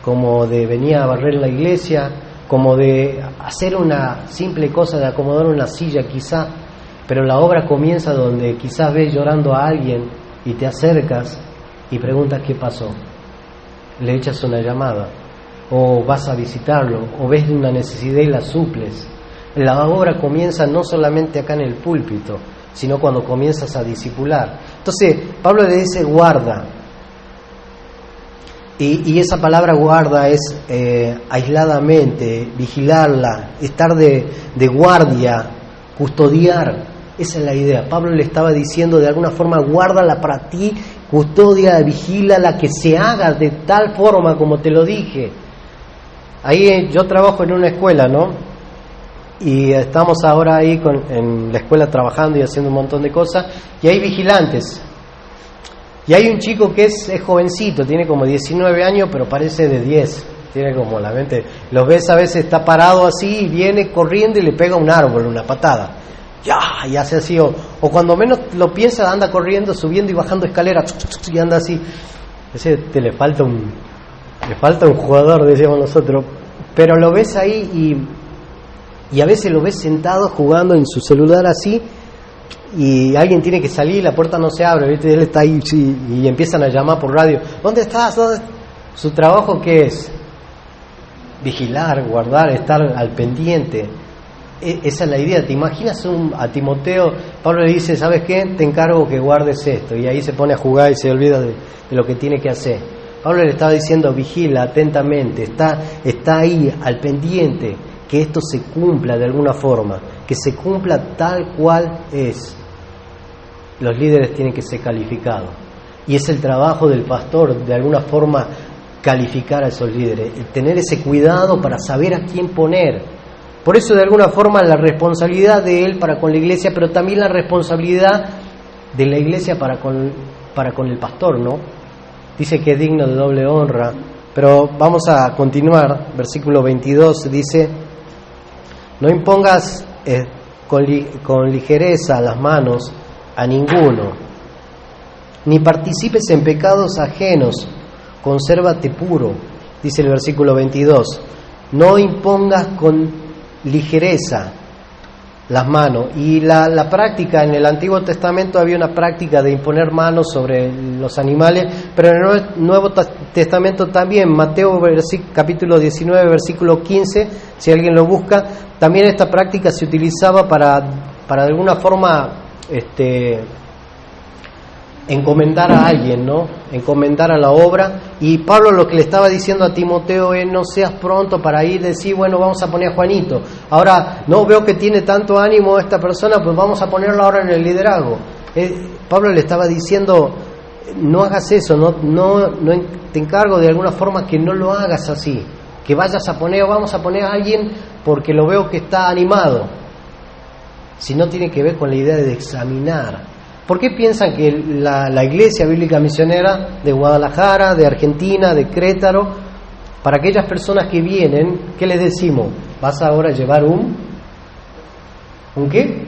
como de venir a barrer la iglesia, como de hacer una simple cosa de acomodar una silla quizá, pero la obra comienza donde quizás ves llorando a alguien y te acercas y preguntas qué pasó, le echas una llamada, o vas a visitarlo, o ves una necesidad y la suples. La obra comienza no solamente acá en el púlpito, sino cuando comienzas a discipular. Entonces Pablo le dice guarda. Y esa palabra guarda es aisladamente, vigilarla, estar de guardia, custodiar. Esa es la idea. Pablo le estaba diciendo de alguna forma, guárdala para ti, custodia, vigílala, que se haga de tal forma como te lo dije. Ahí yo trabajo en una escuela, ¿no? Y estamos ahora ahí en la escuela trabajando y haciendo un montón de cosas, y hay vigilantes. Y hay un chico que es jovencito, tiene como 19 años, pero parece de 10. Tiene como la mente. Los ves a veces, está parado así y viene corriendo y le pega a un árbol, una patada. ¡Ya! Y hace así. O cuando menos lo piensa, anda corriendo, subiendo y bajando escaleras. Y anda así. Ese le falta un jugador, decíamos nosotros. Pero lo ves ahí y a veces lo ves sentado jugando en su celular así. Y alguien tiene que salir, la puerta no se abre, ¿viste? Él está ahí, sí, y empiezan a llamar por radio. ¿Dónde estás? ¿Su trabajo qué es? Vigilar, guardar, estar al pendiente. Esa es la idea. ¿Te imaginas a Timoteo? Pablo le dice, ¿sabes qué? Te encargo que guardes esto. Y ahí se pone a jugar y se olvida de lo que tiene que hacer. Pablo le estaba diciendo, vigila atentamente, está ahí al pendiente, que esto se cumpla de alguna forma, que se cumpla tal cual es. Los líderes tienen que ser calificados. Y es el trabajo del pastor, de alguna forma, calificar a esos líderes, tener ese cuidado para saber a quién poner. Por eso, de alguna forma, la responsabilidad de él para con la iglesia, pero también la responsabilidad de la iglesia para con el pastor, ¿no? Dice que es digno de doble honra, pero vamos a continuar. Versículo 22 dice, no impongas con ligereza las manos a ninguno, ni participes en pecados ajenos, consérvate puro, dice el versículo 22. No impongas con ligereza las manos. Y la práctica, en el Antiguo Testamento había una práctica de imponer manos sobre los animales, pero en el Nuevo Testamento también, Mateo capítulo 19, versículo 15, si alguien lo busca, también esta práctica se utilizaba para de alguna forma encomendar a alguien, ¿no? Encomendar a la obra. Y Pablo lo que le estaba diciendo a Timoteo es: no seas pronto para ir, decir, bueno, vamos a poner a Juanito. Ahora, no veo que tiene tanto ánimo esta persona, pues vamos a ponerlo ahora en el liderazgo. Pablo le estaba diciendo: no hagas eso, no te encargo de alguna forma que no lo hagas así, que vayas a poner, vamos a poner a alguien porque lo veo que está animado, si no tiene que ver con la idea de examinar. ¿Por qué piensan que la Iglesia Bíblica Misionera de Guadalajara, de Argentina, de Querétaro, para aquellas personas que vienen, qué les decimos? ¿Vas ahora a llevar ¿un qué?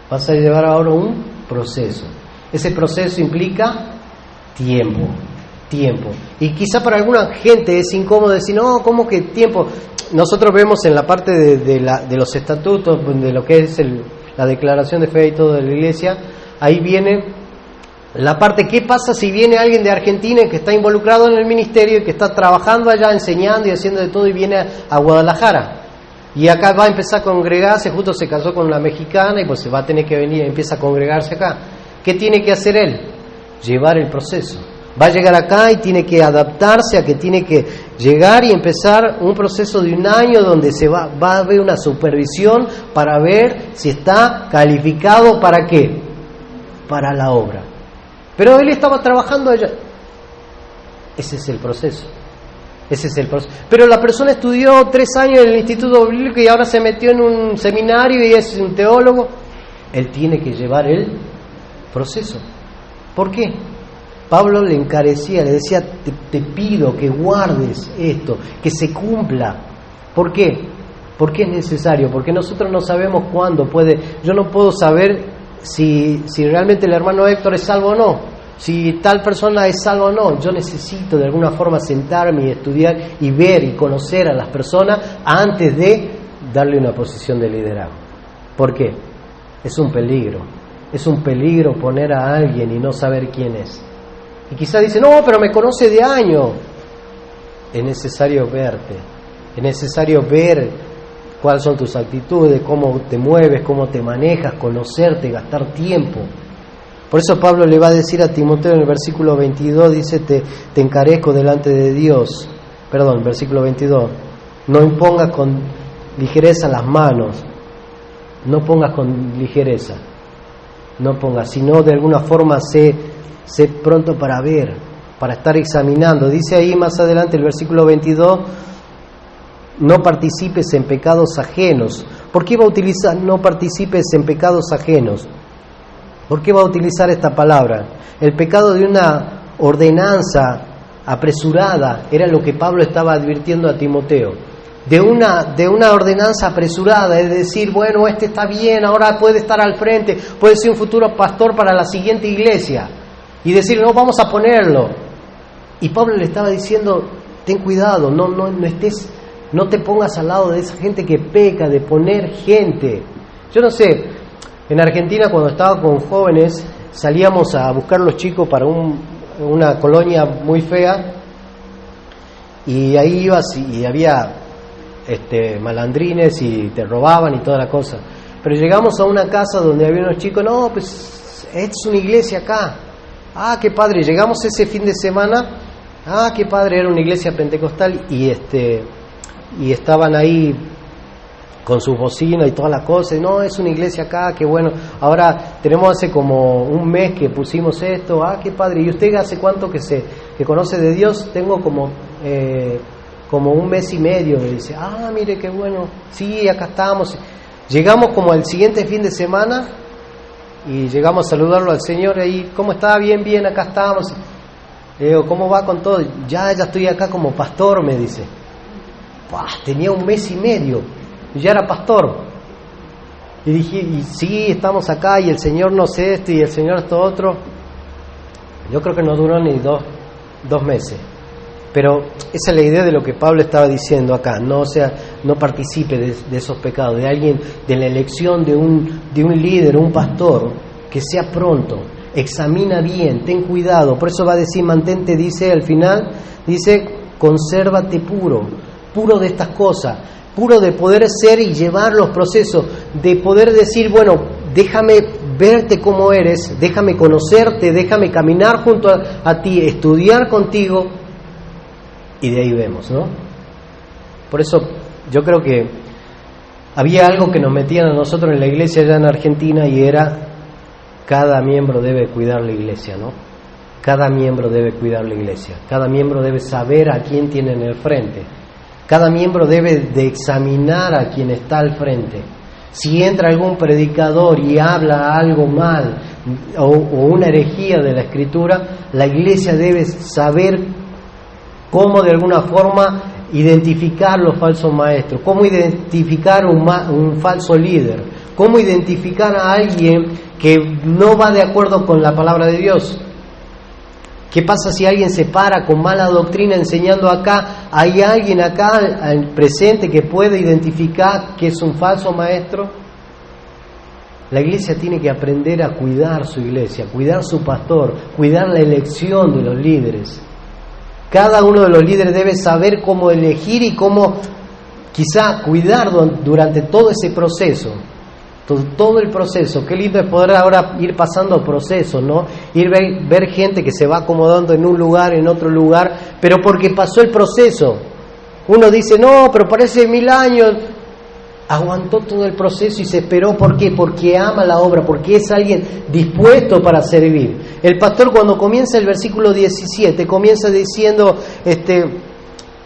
Vas a llevar ahora un proceso. Ese proceso implica tiempo. Y quizá para alguna gente es incómodo decir, no, ¿cómo que tiempo? Nosotros vemos en la parte de los estatutos, de lo que es la declaración de fe y todo de la Iglesia, ahí viene la parte: ¿qué pasa si viene alguien de Argentina que está involucrado en el ministerio y que está trabajando allá, enseñando y haciendo de todo, y viene a Guadalajara? Y acá va a empezar a congregarse, justo se casó con una mexicana y pues se va a tener que venir, empieza a congregarse acá. ¿Qué tiene que hacer él? Llevar el proceso. Va a llegar acá y tiene que adaptarse a que tiene que llegar y empezar un proceso de un año donde va a haber una supervisión para ver si está calificado para qué, para la obra. Pero él estaba trabajando allá. Ese es el proceso. Pero la persona estudió 3 años en el Instituto Bíblico y ahora se metió en un seminario y es un teólogo. Él tiene que llevar el proceso. ¿Por qué? Pablo le encarecía, le decía: te pido que guardes esto, que se cumpla. ¿Por qué? Porque es necesario, porque nosotros no sabemos cuándo puede. Yo no puedo saber si realmente el hermano Héctor es salvo o no, si tal persona es salva o no. Yo necesito de alguna forma sentarme y estudiar y ver y conocer a las personas antes de darle una posición de liderazgo. ¿Por qué? Es un peligro poner a alguien y no saber quién es. Y quizás dice: no, pero me conoce de años. Es necesario verte, es necesario ver cuáles son tus actitudes, cómo te mueves, cómo te manejas, conocerte, gastar tiempo. Por eso Pablo le va a decir a Timoteo en el versículo 22, dice: te encarezco delante de Dios. Perdón, versículo 22. No impongas con ligereza las manos. No pongas con ligereza. No pongas, sino de alguna forma sé pronto para ver, para estar examinando. Dice ahí más adelante el versículo 22: no participes en pecados ajenos. ¿Por qué va a utilizar no participes en pecados ajenos? ¿Por qué va a utilizar esta palabra? El pecado de una ordenanza apresurada era lo que Pablo estaba advirtiendo a Timoteo. De una ordenanza apresurada, es decir, bueno, este está bien, ahora puede estar al frente, puede ser un futuro pastor para la siguiente iglesia. Y decir: no, vamos a ponerlo. Y Pablo le estaba diciendo: ten cuidado, no te pongas al lado de esa gente que peca, de poner gente. Yo no sé, en Argentina cuando estaba con jóvenes salíamos a buscar los chicos para una colonia muy fea, y ahí ibas y había malandrines y te robaban y toda la cosa. Pero llegamos a una casa donde había unos chicos: no, pues es una iglesia acá. Ah, qué padre. Llegamos ese fin de semana. Ah, qué padre, era una iglesia pentecostal y estaban ahí con sus bocinas y todas las cosas. No, es una iglesia acá, qué bueno. Ahora tenemos hace como un mes que pusimos esto. Ah, qué padre. ¿Y usted hace cuánto que conoce de Dios? Tengo como 1 mes y medio. Me dice: ah, mire qué bueno. Sí, acá estamos. Llegamos como al siguiente fin de semana y llegamos a saludarlo al Señor ahí. ¿Cómo está? Bien, acá estamos. Le digo: ¿cómo va con todo? Ya estoy acá como pastor, me dice. Tenía 1 mes y medio y ya era pastor. Y dije: y sí, estamos acá y el Señor nos esto y el Señor esto otro. Yo creo que no duró ni dos meses. Pero esa es la idea de lo que Pablo estaba diciendo acá. No participe de esos pecados, de alguien, de la elección de un líder, un pastor, que sea pronto, examina bien, ten cuidado. Por eso va a decir: mantente, dice al final, dice: consérvate puro de estas cosas. puro de poder ser y llevar los procesos, de poder decir, bueno, déjame verte como eres, déjame conocerte, déjame caminar junto a ti, estudiar contigo, y de ahí vemos, ¿no? Por eso yo creo que había algo que nos metían a nosotros en la iglesia allá en Argentina, y era: cada miembro debe cuidar la iglesia, ¿no? Cada miembro debe cuidar la iglesia, cada miembro debe saber a quién tiene en el frente, cada miembro debe de examinar a quien está al frente. Si entra algún predicador y habla algo mal o una herejía de la Escritura, la iglesia debe saber cómo de alguna forma identificar los falsos maestros, cómo identificar un falso líder, cómo identificar a alguien que no va de acuerdo con la palabra de Dios. ¿Qué pasa si alguien se para con mala doctrina enseñando acá? ¿Hay alguien acá presente que puede identificar que es un falso maestro? La iglesia tiene que aprender a cuidar su iglesia, cuidar su pastor, cuidar la elección de los líderes. Cada uno de los líderes debe saber cómo elegir y cómo quizá cuidar durante todo ese proceso. Todo el proceso. Qué lindo es poder ahora ir pasando procesos, ¿no? Ver gente que se va acomodando en un lugar, en otro lugar, pero porque pasó el proceso. Uno dice, no, pero parece 1000 años. Aguantó todo el proceso y se esperó. ¿Por qué? Porque ama la obra, porque es alguien dispuesto para servir. El pastor, cuando comienza el versículo 17, comienza diciendo,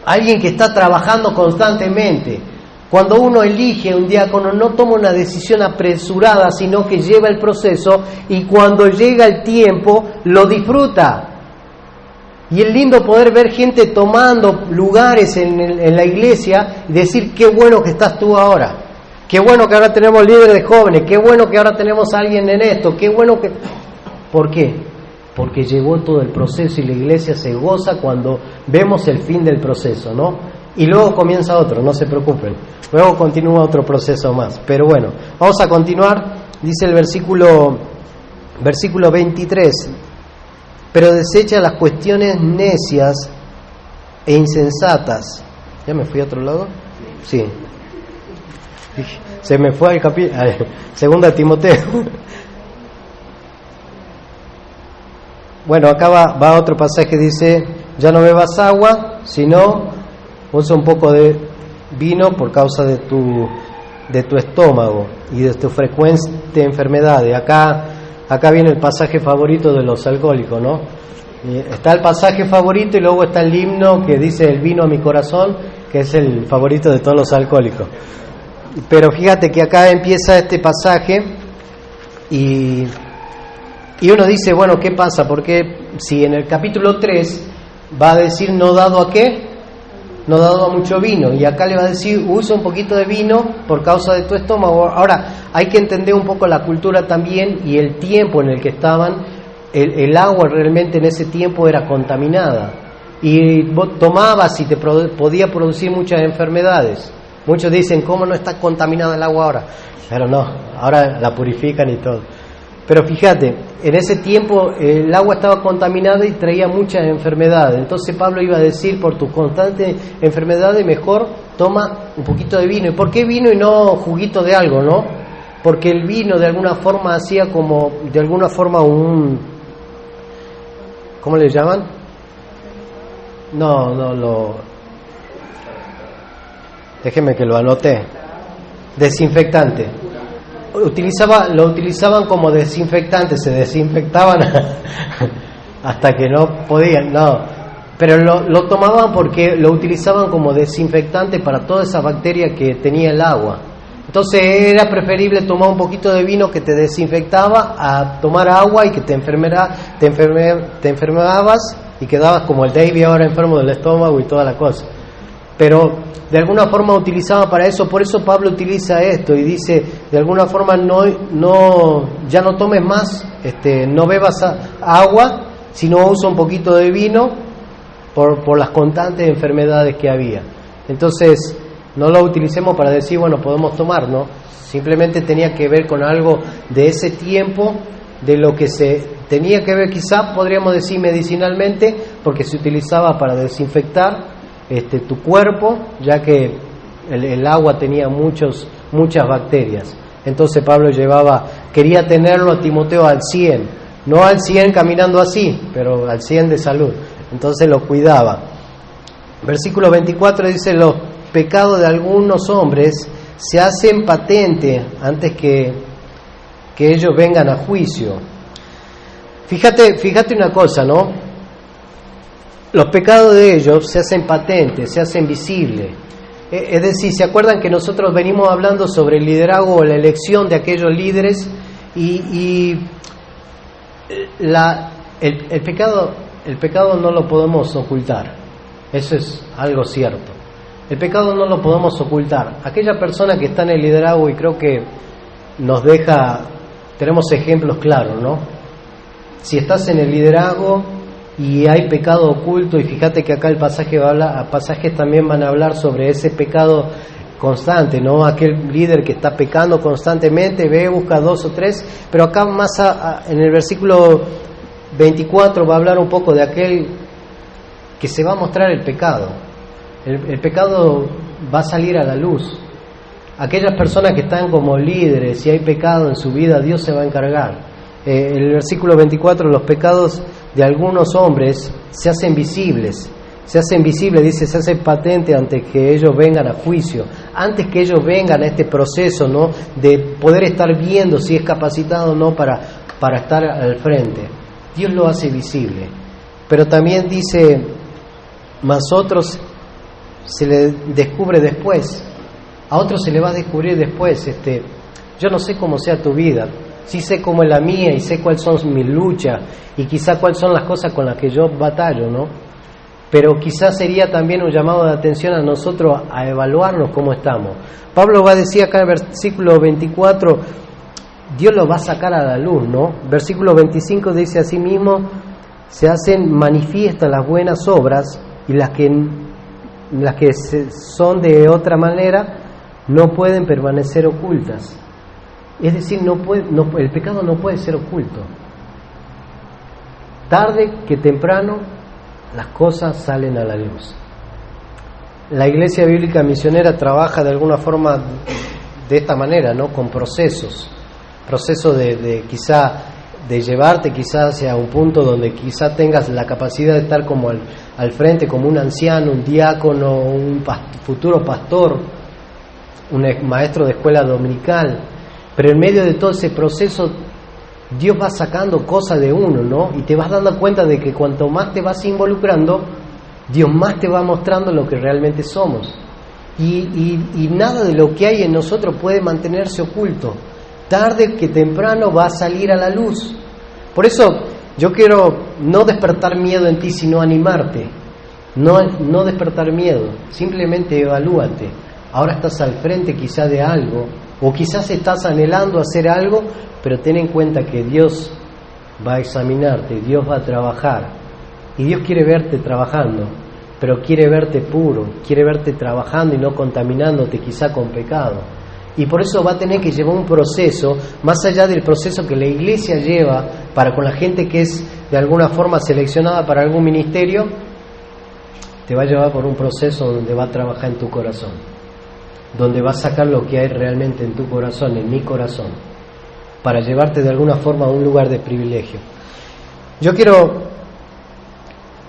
alguien que está trabajando constantemente. Cuando uno elige un diácono, no toma una decisión apresurada, sino que lleva el proceso, y cuando llega el tiempo lo disfruta. Y es lindo poder ver gente tomando lugares en la iglesia y decir: qué bueno que estás tú ahora, qué bueno que ahora tenemos líderes de jóvenes, qué bueno que ahora tenemos a alguien en esto, qué bueno que... ¿Por qué? Porque llevó todo el proceso, y la iglesia se goza cuando vemos el fin del proceso, ¿no? Y luego comienza otro, no se preocupen. Luego continúa otro proceso más. Pero bueno, vamos a continuar. Dice el versículo 23. Pero desecha las cuestiones necias e insensatas. ¿Ya me fui a otro lado? Sí. Se me fue al capítulo. Segunda Timoteo. Bueno, acá va otro pasaje. Dice: ya no bebas agua, sino usa un poco de vino por causa de tu estómago y de tu frecuente enfermedades. Acá viene el pasaje favorito de los alcohólicos, ¿no? Está el pasaje favorito y luego está el himno que dice: el vino a mi corazón, que es el favorito de todos los alcohólicos. Pero fíjate que acá empieza este pasaje y uno dice, bueno, ¿qué pasa? Porque si en el capítulo 3 va a decir no dado a qué, no dado a mucho vino, y acá le va a decir usa un poquito de vino por causa de tu estómago. Ahora hay que entender un poco la cultura también y el tiempo en el que estaban. El agua realmente en ese tiempo era contaminada y vos tomabas y te podía producir muchas enfermedades. Muchos dicen, ¿cómo no está contaminada el agua ahora? Pero no, ahora la purifican y todo. Pero fíjate, en ese tiempo el agua estaba contaminada y traía muchas enfermedades. Entonces Pablo iba a decir, por tus constantes enfermedades, mejor toma un poquito de vino. ¿Y por qué vino y no juguito de algo, no? Porque el vino de alguna forma hacía como, de alguna forma ¿cómo le llaman? Déjeme que lo anoté. Desinfectante. Lo utilizaban como desinfectante, se desinfectaban hasta que no podían, pero lo tomaban porque lo utilizaban como desinfectante para todas esas bacterias que tenía el agua. Entonces era preferible tomar un poquito de vino que te desinfectaba a tomar agua y que te enfermabas y quedabas como el David ahora enfermo del estómago y toda la cosa. Pero de alguna forma utilizaba para eso. Por eso Pablo utiliza esto y dice, de alguna forma ya no tomes más, no bebas agua, sino usa un poquito de vino por las constantes enfermedades que había. Entonces no lo utilicemos para decir, bueno, podemos tomar, ¿no? Simplemente tenía que ver con algo de ese tiempo, de lo que se tenía que ver, quizás podríamos decir medicinalmente, porque se utilizaba para desinfectar tu cuerpo, ya que el agua tenía muchas bacterias. Entonces Pablo quería tenerlo a Timoteo al 100, no al 100 caminando así, pero al 100 de salud. Entonces lo cuidaba. Versículo 24 dice: los pecados de algunos hombres se hacen patente antes que ellos vengan a juicio. Fíjate una cosa, ¿no? Los pecados de ellos se hacen patentes, se hacen visibles. Es decir, ¿se acuerdan que nosotros venimos hablando sobre el liderazgo o la elección de aquellos líderes? Y el pecado no lo podemos ocultar. Eso es algo cierto. El pecado no lo podemos ocultar. Aquella persona que está en el liderazgo, y creo que tenemos ejemplos claros, ¿no? Si estás en el liderazgo y hay pecado oculto, y fíjate que acá pasajes también van a hablar sobre ese pecado constante, ¿no? Aquel líder que está pecando constantemente, busca 2 o 3, pero acá en el versículo 24 va a hablar un poco de aquel que se va a mostrar el pecado. El pecado va a salir a la luz. Aquellas personas que están como líderes, si hay pecado en su vida, Dios se va a encargar. El versículo 24, los pecados de algunos hombres se hacen visibles, dice, se hacen patente antes que ellos vengan a juicio, antes que ellos vengan a este proceso, ¿no?, de poder estar viendo si es capacitado o no para estar al frente. Dios lo hace visible, pero también dice, más otros se le descubre después, a otros se le va a descubrir después. Yo no sé cómo sea tu vida, sí sé cómo es la mía y sé cuáles son mis luchas y quizá cuáles son las cosas con las que yo batallo, ¿no? Pero quizás sería también un llamado de atención a nosotros a evaluarnos cómo estamos. Pablo va a decir acá en el versículo 24, Dios lo va a sacar a la luz, ¿no? Versículo 25 dice así mismo, se hacen manifiestas las buenas obras y las que son de otra manera no pueden permanecer ocultas. Es decir, el pecado no puede ser oculto. Tarde que temprano las cosas salen a la luz. La Iglesia Bíblica Misionera trabaja de alguna forma de esta manera, ¿no? Con procesos de quizá de llevarte quizás hacia un punto donde quizá tengas la capacidad de estar como al frente, como un anciano, un diácono, un futuro pastor, un maestro de escuela dominical. Pero en medio de todo ese proceso Dios va sacando cosas de uno, ¿no? Y te vas dando cuenta de que cuanto más te vas involucrando, Dios más te va mostrando lo que realmente somos. Y nada de lo que hay en nosotros puede mantenerse oculto. Tarde que temprano va a salir a la luz. Por eso yo quiero no despertar miedo en ti, sino animarte. No despertar miedo, simplemente evalúate. Ahora estás al frente quizá de algo, o quizás estás anhelando hacer algo, pero ten en cuenta que Dios va a examinarte, Dios va a trabajar, y Dios quiere verte trabajando, pero quiere verte puro, quiere verte trabajando y no contaminándote quizá con pecado. Y por eso va a tener que llevar un proceso, más allá del proceso que la iglesia lleva para con la gente que es de alguna forma seleccionada para algún ministerio, te va a llevar por un proceso donde va a trabajar en tu corazón, donde va a sacar lo que hay realmente en tu corazón, en mi corazón, para llevarte de alguna forma a un lugar de privilegio. Yo quiero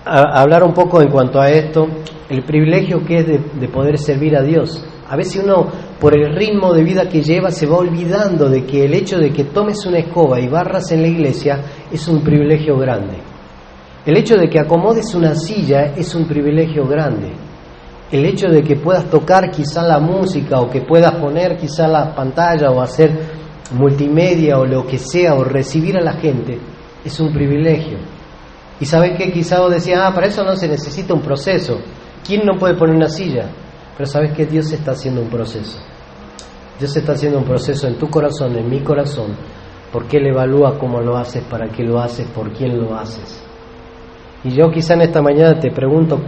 hablar un poco en cuanto a esto, el privilegio que es de poder servir a Dios. A veces uno, por el ritmo de vida que lleva, se va olvidando de que el hecho de que tomes una escoba y barras en la iglesia es un privilegio grande. El hecho de que acomodes una silla es un privilegio grande. El hecho de que puedas tocar quizá la música o que puedas poner quizá la pantalla o hacer multimedia o lo que sea o recibir a la gente es un privilegio. Y ¿sabes qué? Quizá vos decías, para eso no se necesita un proceso. ¿Quién no puede poner una silla? Pero ¿sabes qué? Dios está haciendo un proceso. Dios está haciendo un proceso en tu corazón, en mi corazón, porque Él evalúa cómo lo haces, para qué lo haces, por quién lo haces. Y yo quizá en esta mañana te pregunto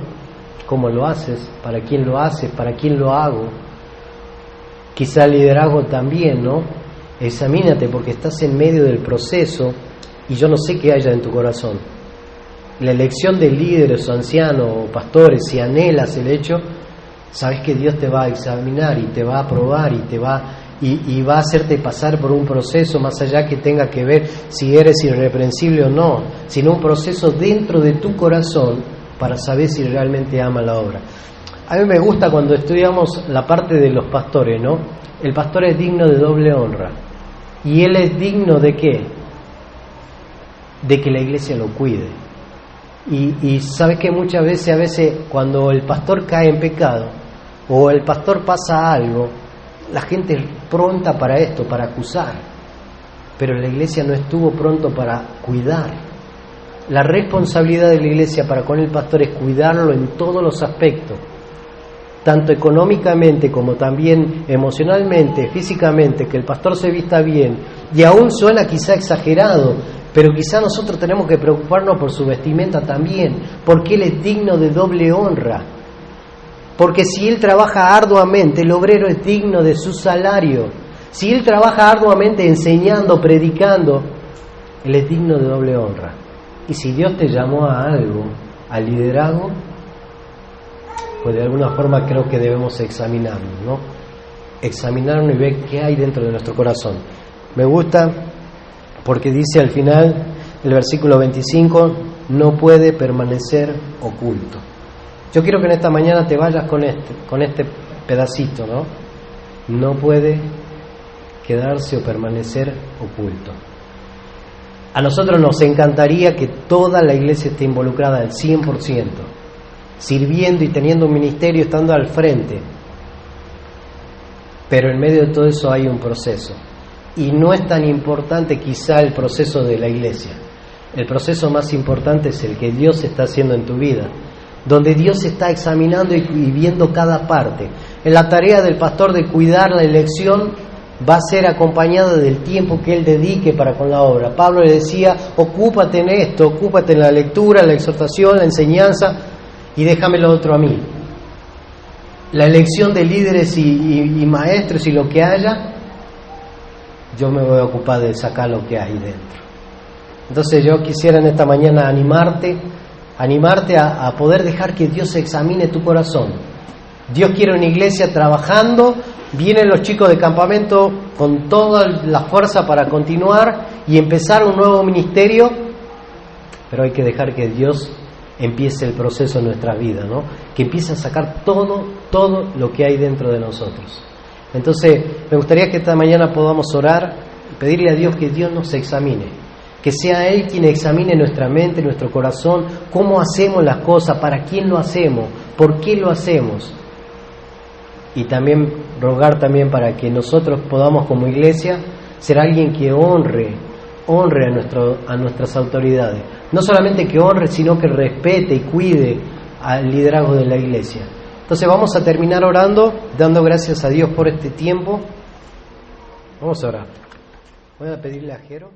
cómo lo haces, para quién lo haces, para quién lo hago. Quizá el liderazgo también, ¿no? Examínate porque estás en medio del proceso y yo no sé qué haya en tu corazón. La elección de líderes o ancianos o pastores, si anhelas el hecho, sabes que Dios te va a examinar y te va a probar y va a hacerte pasar por un proceso más allá que tenga que ver si eres irreprensible o no, sino un proceso dentro de tu corazón para saber si realmente ama la obra. A mí me gusta cuando estudiamos la parte de los pastores, ¿no? El pastor es digno de doble honra. ¿Y él es digno de qué? De que la iglesia lo cuide. Y sabes que muchas veces, a veces cuando el pastor cae en pecado o el pastor pasa algo, la gente es pronta para esto, para acusar, pero la iglesia no estuvo pronto para cuidar. La responsabilidad de la iglesia para con el pastor es cuidarlo en todos los aspectos, tanto económicamente como también emocionalmente, físicamente, que el pastor se vista bien. Y aún suena quizá exagerado, pero quizá nosotros tenemos que preocuparnos por su vestimenta también, porque él es digno de doble honra. Porque si él trabaja arduamente, el obrero es digno de su salario. Si él trabaja arduamente enseñando, predicando, él es digno de doble honra. Y si Dios te llamó a algo, al liderazgo, pues de alguna forma creo que debemos examinarnos, ¿no? Examinarnos y ver qué hay dentro de nuestro corazón. Me gusta porque dice al final, el versículo 25, no puede permanecer oculto. Yo quiero que en esta mañana te vayas con este pedacito, ¿no? No puede quedarse o permanecer oculto. A nosotros nos encantaría que toda la iglesia esté involucrada al 100%, sirviendo y teniendo un ministerio, estando al frente. Pero en medio de todo eso hay un proceso. Y no es tan importante quizá el proceso de la iglesia. El proceso más importante es el que Dios está haciendo en tu vida, donde Dios está examinando y viendo cada parte. En la tarea del pastor de cuidar la elección va a ser acompañada del tiempo que él dedique para con la obra. Pablo le decía, ocúpate en esto, ocúpate en la lectura, la exhortación, la enseñanza, y déjame lo otro a mí. La elección de líderes y maestros y lo que haya, yo me voy a ocupar de sacar lo que hay dentro. Entonces yo quisiera en esta mañana animarte a poder dejar que Dios examine tu corazón. Dios quiere una iglesia trabajando, vienen los chicos de campamento con toda la fuerza para continuar y empezar un nuevo ministerio, pero hay que dejar que Dios empiece el proceso en nuestra vida, ¿no? Que empiece a sacar todo lo que hay dentro de nosotros. Entonces, me gustaría que esta mañana podamos orar y pedirle a Dios que Dios nos examine, que sea Él quien examine nuestra mente, nuestro corazón, cómo hacemos las cosas, para quién lo hacemos, por qué lo hacemos. Y también rogar también para que nosotros podamos como iglesia ser alguien que honre a nuestras autoridades. No solamente que honre, sino que respete y cuide al liderazgo de la iglesia. Entonces vamos a terminar orando, dando gracias a Dios por este tiempo. Vamos a orar. Voy a pedirle a Jero.